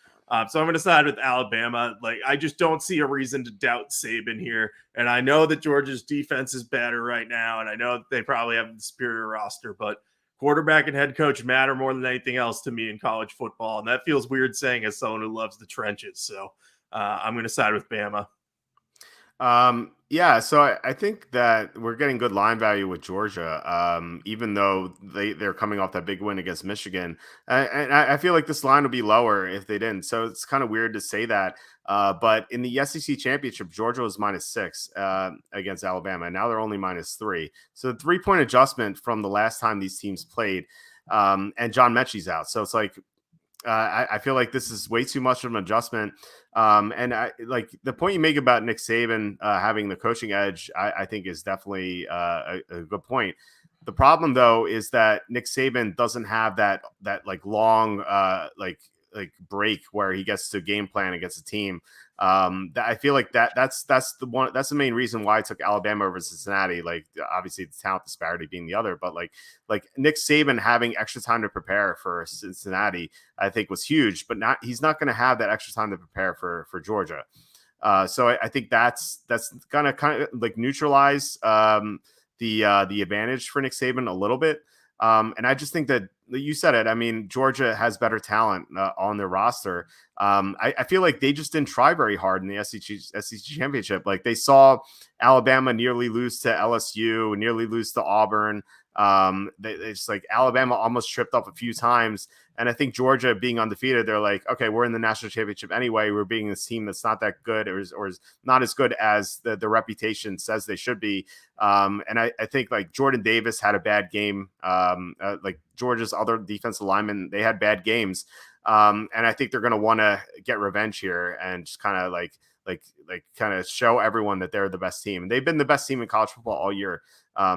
So I'm going to side with Alabama. Like, I just don't see a reason to doubt Saban here. And I know that Georgia's defense is better right now, and I know that they probably have the superior roster, but quarterback and head coach matter more than anything else to me in college football. And that feels weird saying as someone who loves the trenches. So I'm going to side with Bama. Yeah, so I think that we're getting good line value with Georgia, even though they're coming off that big win against Michigan. And I feel like this line would be lower if they didn't. So it's kind of weird to say that. But in the SEC championship, Georgia was -6 against Alabama. And now they're only -3. So the 3-point adjustment from the last time these teams played, and John Mechie's out. So it's like, I feel like this is way too much of an adjustment. And I like the point you make about Nick Saban having the coaching edge, I think is definitely a good point. The problem, though, is that Nick Saban doesn't have that like long like break where he gets to game plan against a team. I feel like that's the main reason why I took Alabama over Cincinnati. Like, obviously the talent disparity being the other, but like Nick Saban having extra time to prepare for Cincinnati, I think was huge, but he's not going to have that extra time to prepare for Georgia. So I think that's gonna kind of like neutralize the advantage for Nick Saban a little bit. And I just think that you said it. I mean, Georgia has better talent on their roster. I feel like they just didn't try very hard in the SEC championship. Like, they saw Alabama nearly lose to LSU, nearly lose to Auburn. It's like Alabama almost tripped up a few times. And I think Georgia being undefeated, they're like, okay, we're in the national championship anyway. We're beating this team that's not that good or is not as good as the reputation says they should be. And I think like Jordan Davis had a bad game. Like Georgia's other defensive linemen, they had bad games. And I think they're going to want to get revenge here and just kind of like kind of show everyone that they're the best team. And they've been the best team in college football all year,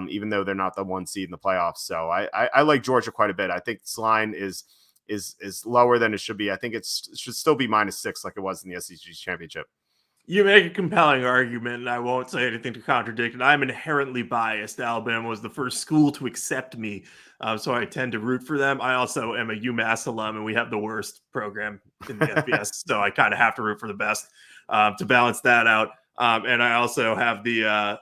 even though they're not the one seed in the playoffs. So I like Georgia quite a bit. I think this line is lower than it should be. I think it should still be -6 like it was in the SEC championship. You make a compelling argument, and I won't say anything to contradict it. I'm inherently biased. Alabama was the first school to accept me, so I tend to root for them. I also am a UMass alum, and we have the worst program in the FBS, so I kind of have to root for the best to balance that out. And I also have the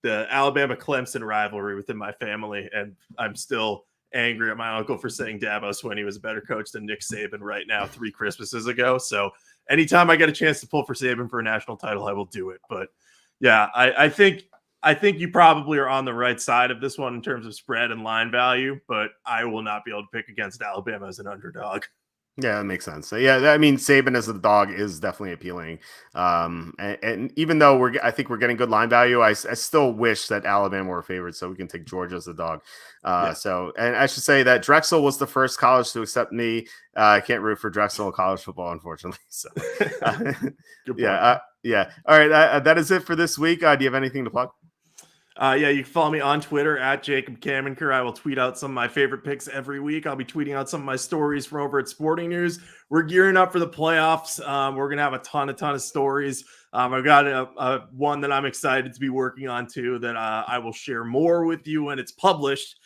Alabama-Clemson rivalry within my family, and I'm still angry at my uncle for saying Dabo Swinney was a better coach than Nick Saban right now 3 Christmases ago. So anytime I get a chance to pull for Saban for a national title, I will do it. But yeah, I think you probably are on the right side of this one in terms of spread and line value, but I will not be able to pick against Alabama as an underdog. Yeah, that makes sense. So, yeah, I mean, Saban as a dog is definitely appealing. And even though I think we're getting good line value, I still wish that Alabama were favored so we can take Georgia as a dog. Yeah. So, and I should say that Drexel was the first college to accept me. I can't root for Drexel in college football, unfortunately. So, yeah. All right. That is it for this week. Do you have anything to plug? Yeah, you can follow me on Twitter at Jacob Camenker. I will tweet out some of my favorite picks every week. I'll be tweeting out some of my stories from over at Sporting News. We're gearing up for the playoffs. We're going to have a ton of stories. I've got a one that I'm excited to be working on too that I will share more with you when it's published.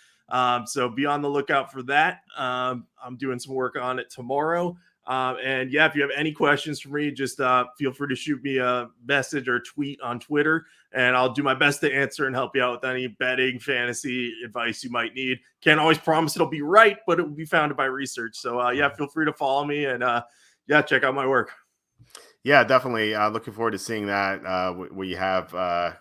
So be on the lookout for that. I'm doing some work on it tomorrow. And yeah, if you have any questions for me, just feel free to shoot me a message or tweet on Twitter, and I'll do my best to answer and help you out with any betting, fantasy advice you might need. Can't always promise it'll be right, but it will be founded by research. So yeah, feel free to follow me and yeah, check out my work. Yeah, definitely. Looking forward to seeing that what you have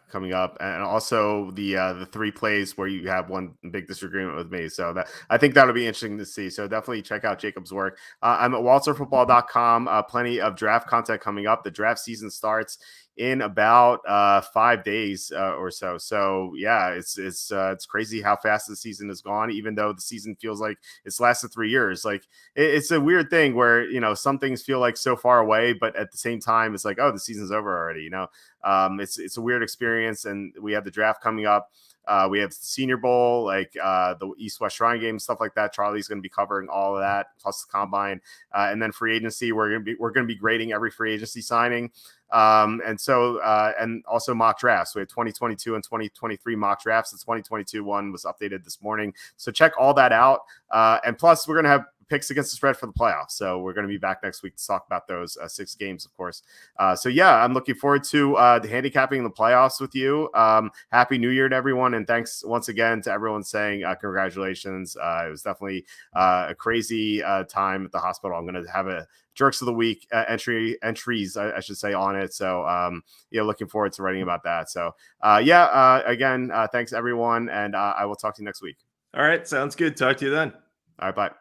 coming up, and also the 3 plays where you have one big disagreement with me. So that I think that'll be interesting to see. So definitely check out Jacob's work. I'm at walterfootball.com. Plenty of draft content coming up. The draft season starts in about 5 days or so. So yeah, it's crazy how fast the season has gone, even though the season feels like it's lasted 3 years. Like it's a weird thing where, some things feel like so far away, but at the same time, it's like, oh, the season's over already. It's a weird experience, and we have the draft coming up. We have the Senior Bowl, like the East-West Shrine Game, stuff like that. Charlie's going to be covering all of that, plus the combine, and then free agency. We're going to be grading every free agency signing, and also mock drafts. We have 2022 and 2023 mock drafts. The 2022 one was updated this morning, so check all that out. And plus, we're going to have picks against the spread for the playoffs. So we're going to be back next week to talk about those 6 games, of course. So yeah, I'm looking forward to the handicapping in the playoffs with you. Happy New Year to everyone. And thanks once again to everyone saying congratulations. It was definitely a crazy time at the hospital. I'm going to have a Jerks of the Week entries, I should say, on it. So looking forward to writing about that. So again, thanks everyone. And I will talk to you next week. All right. Sounds good. Talk to you then. All right. Bye.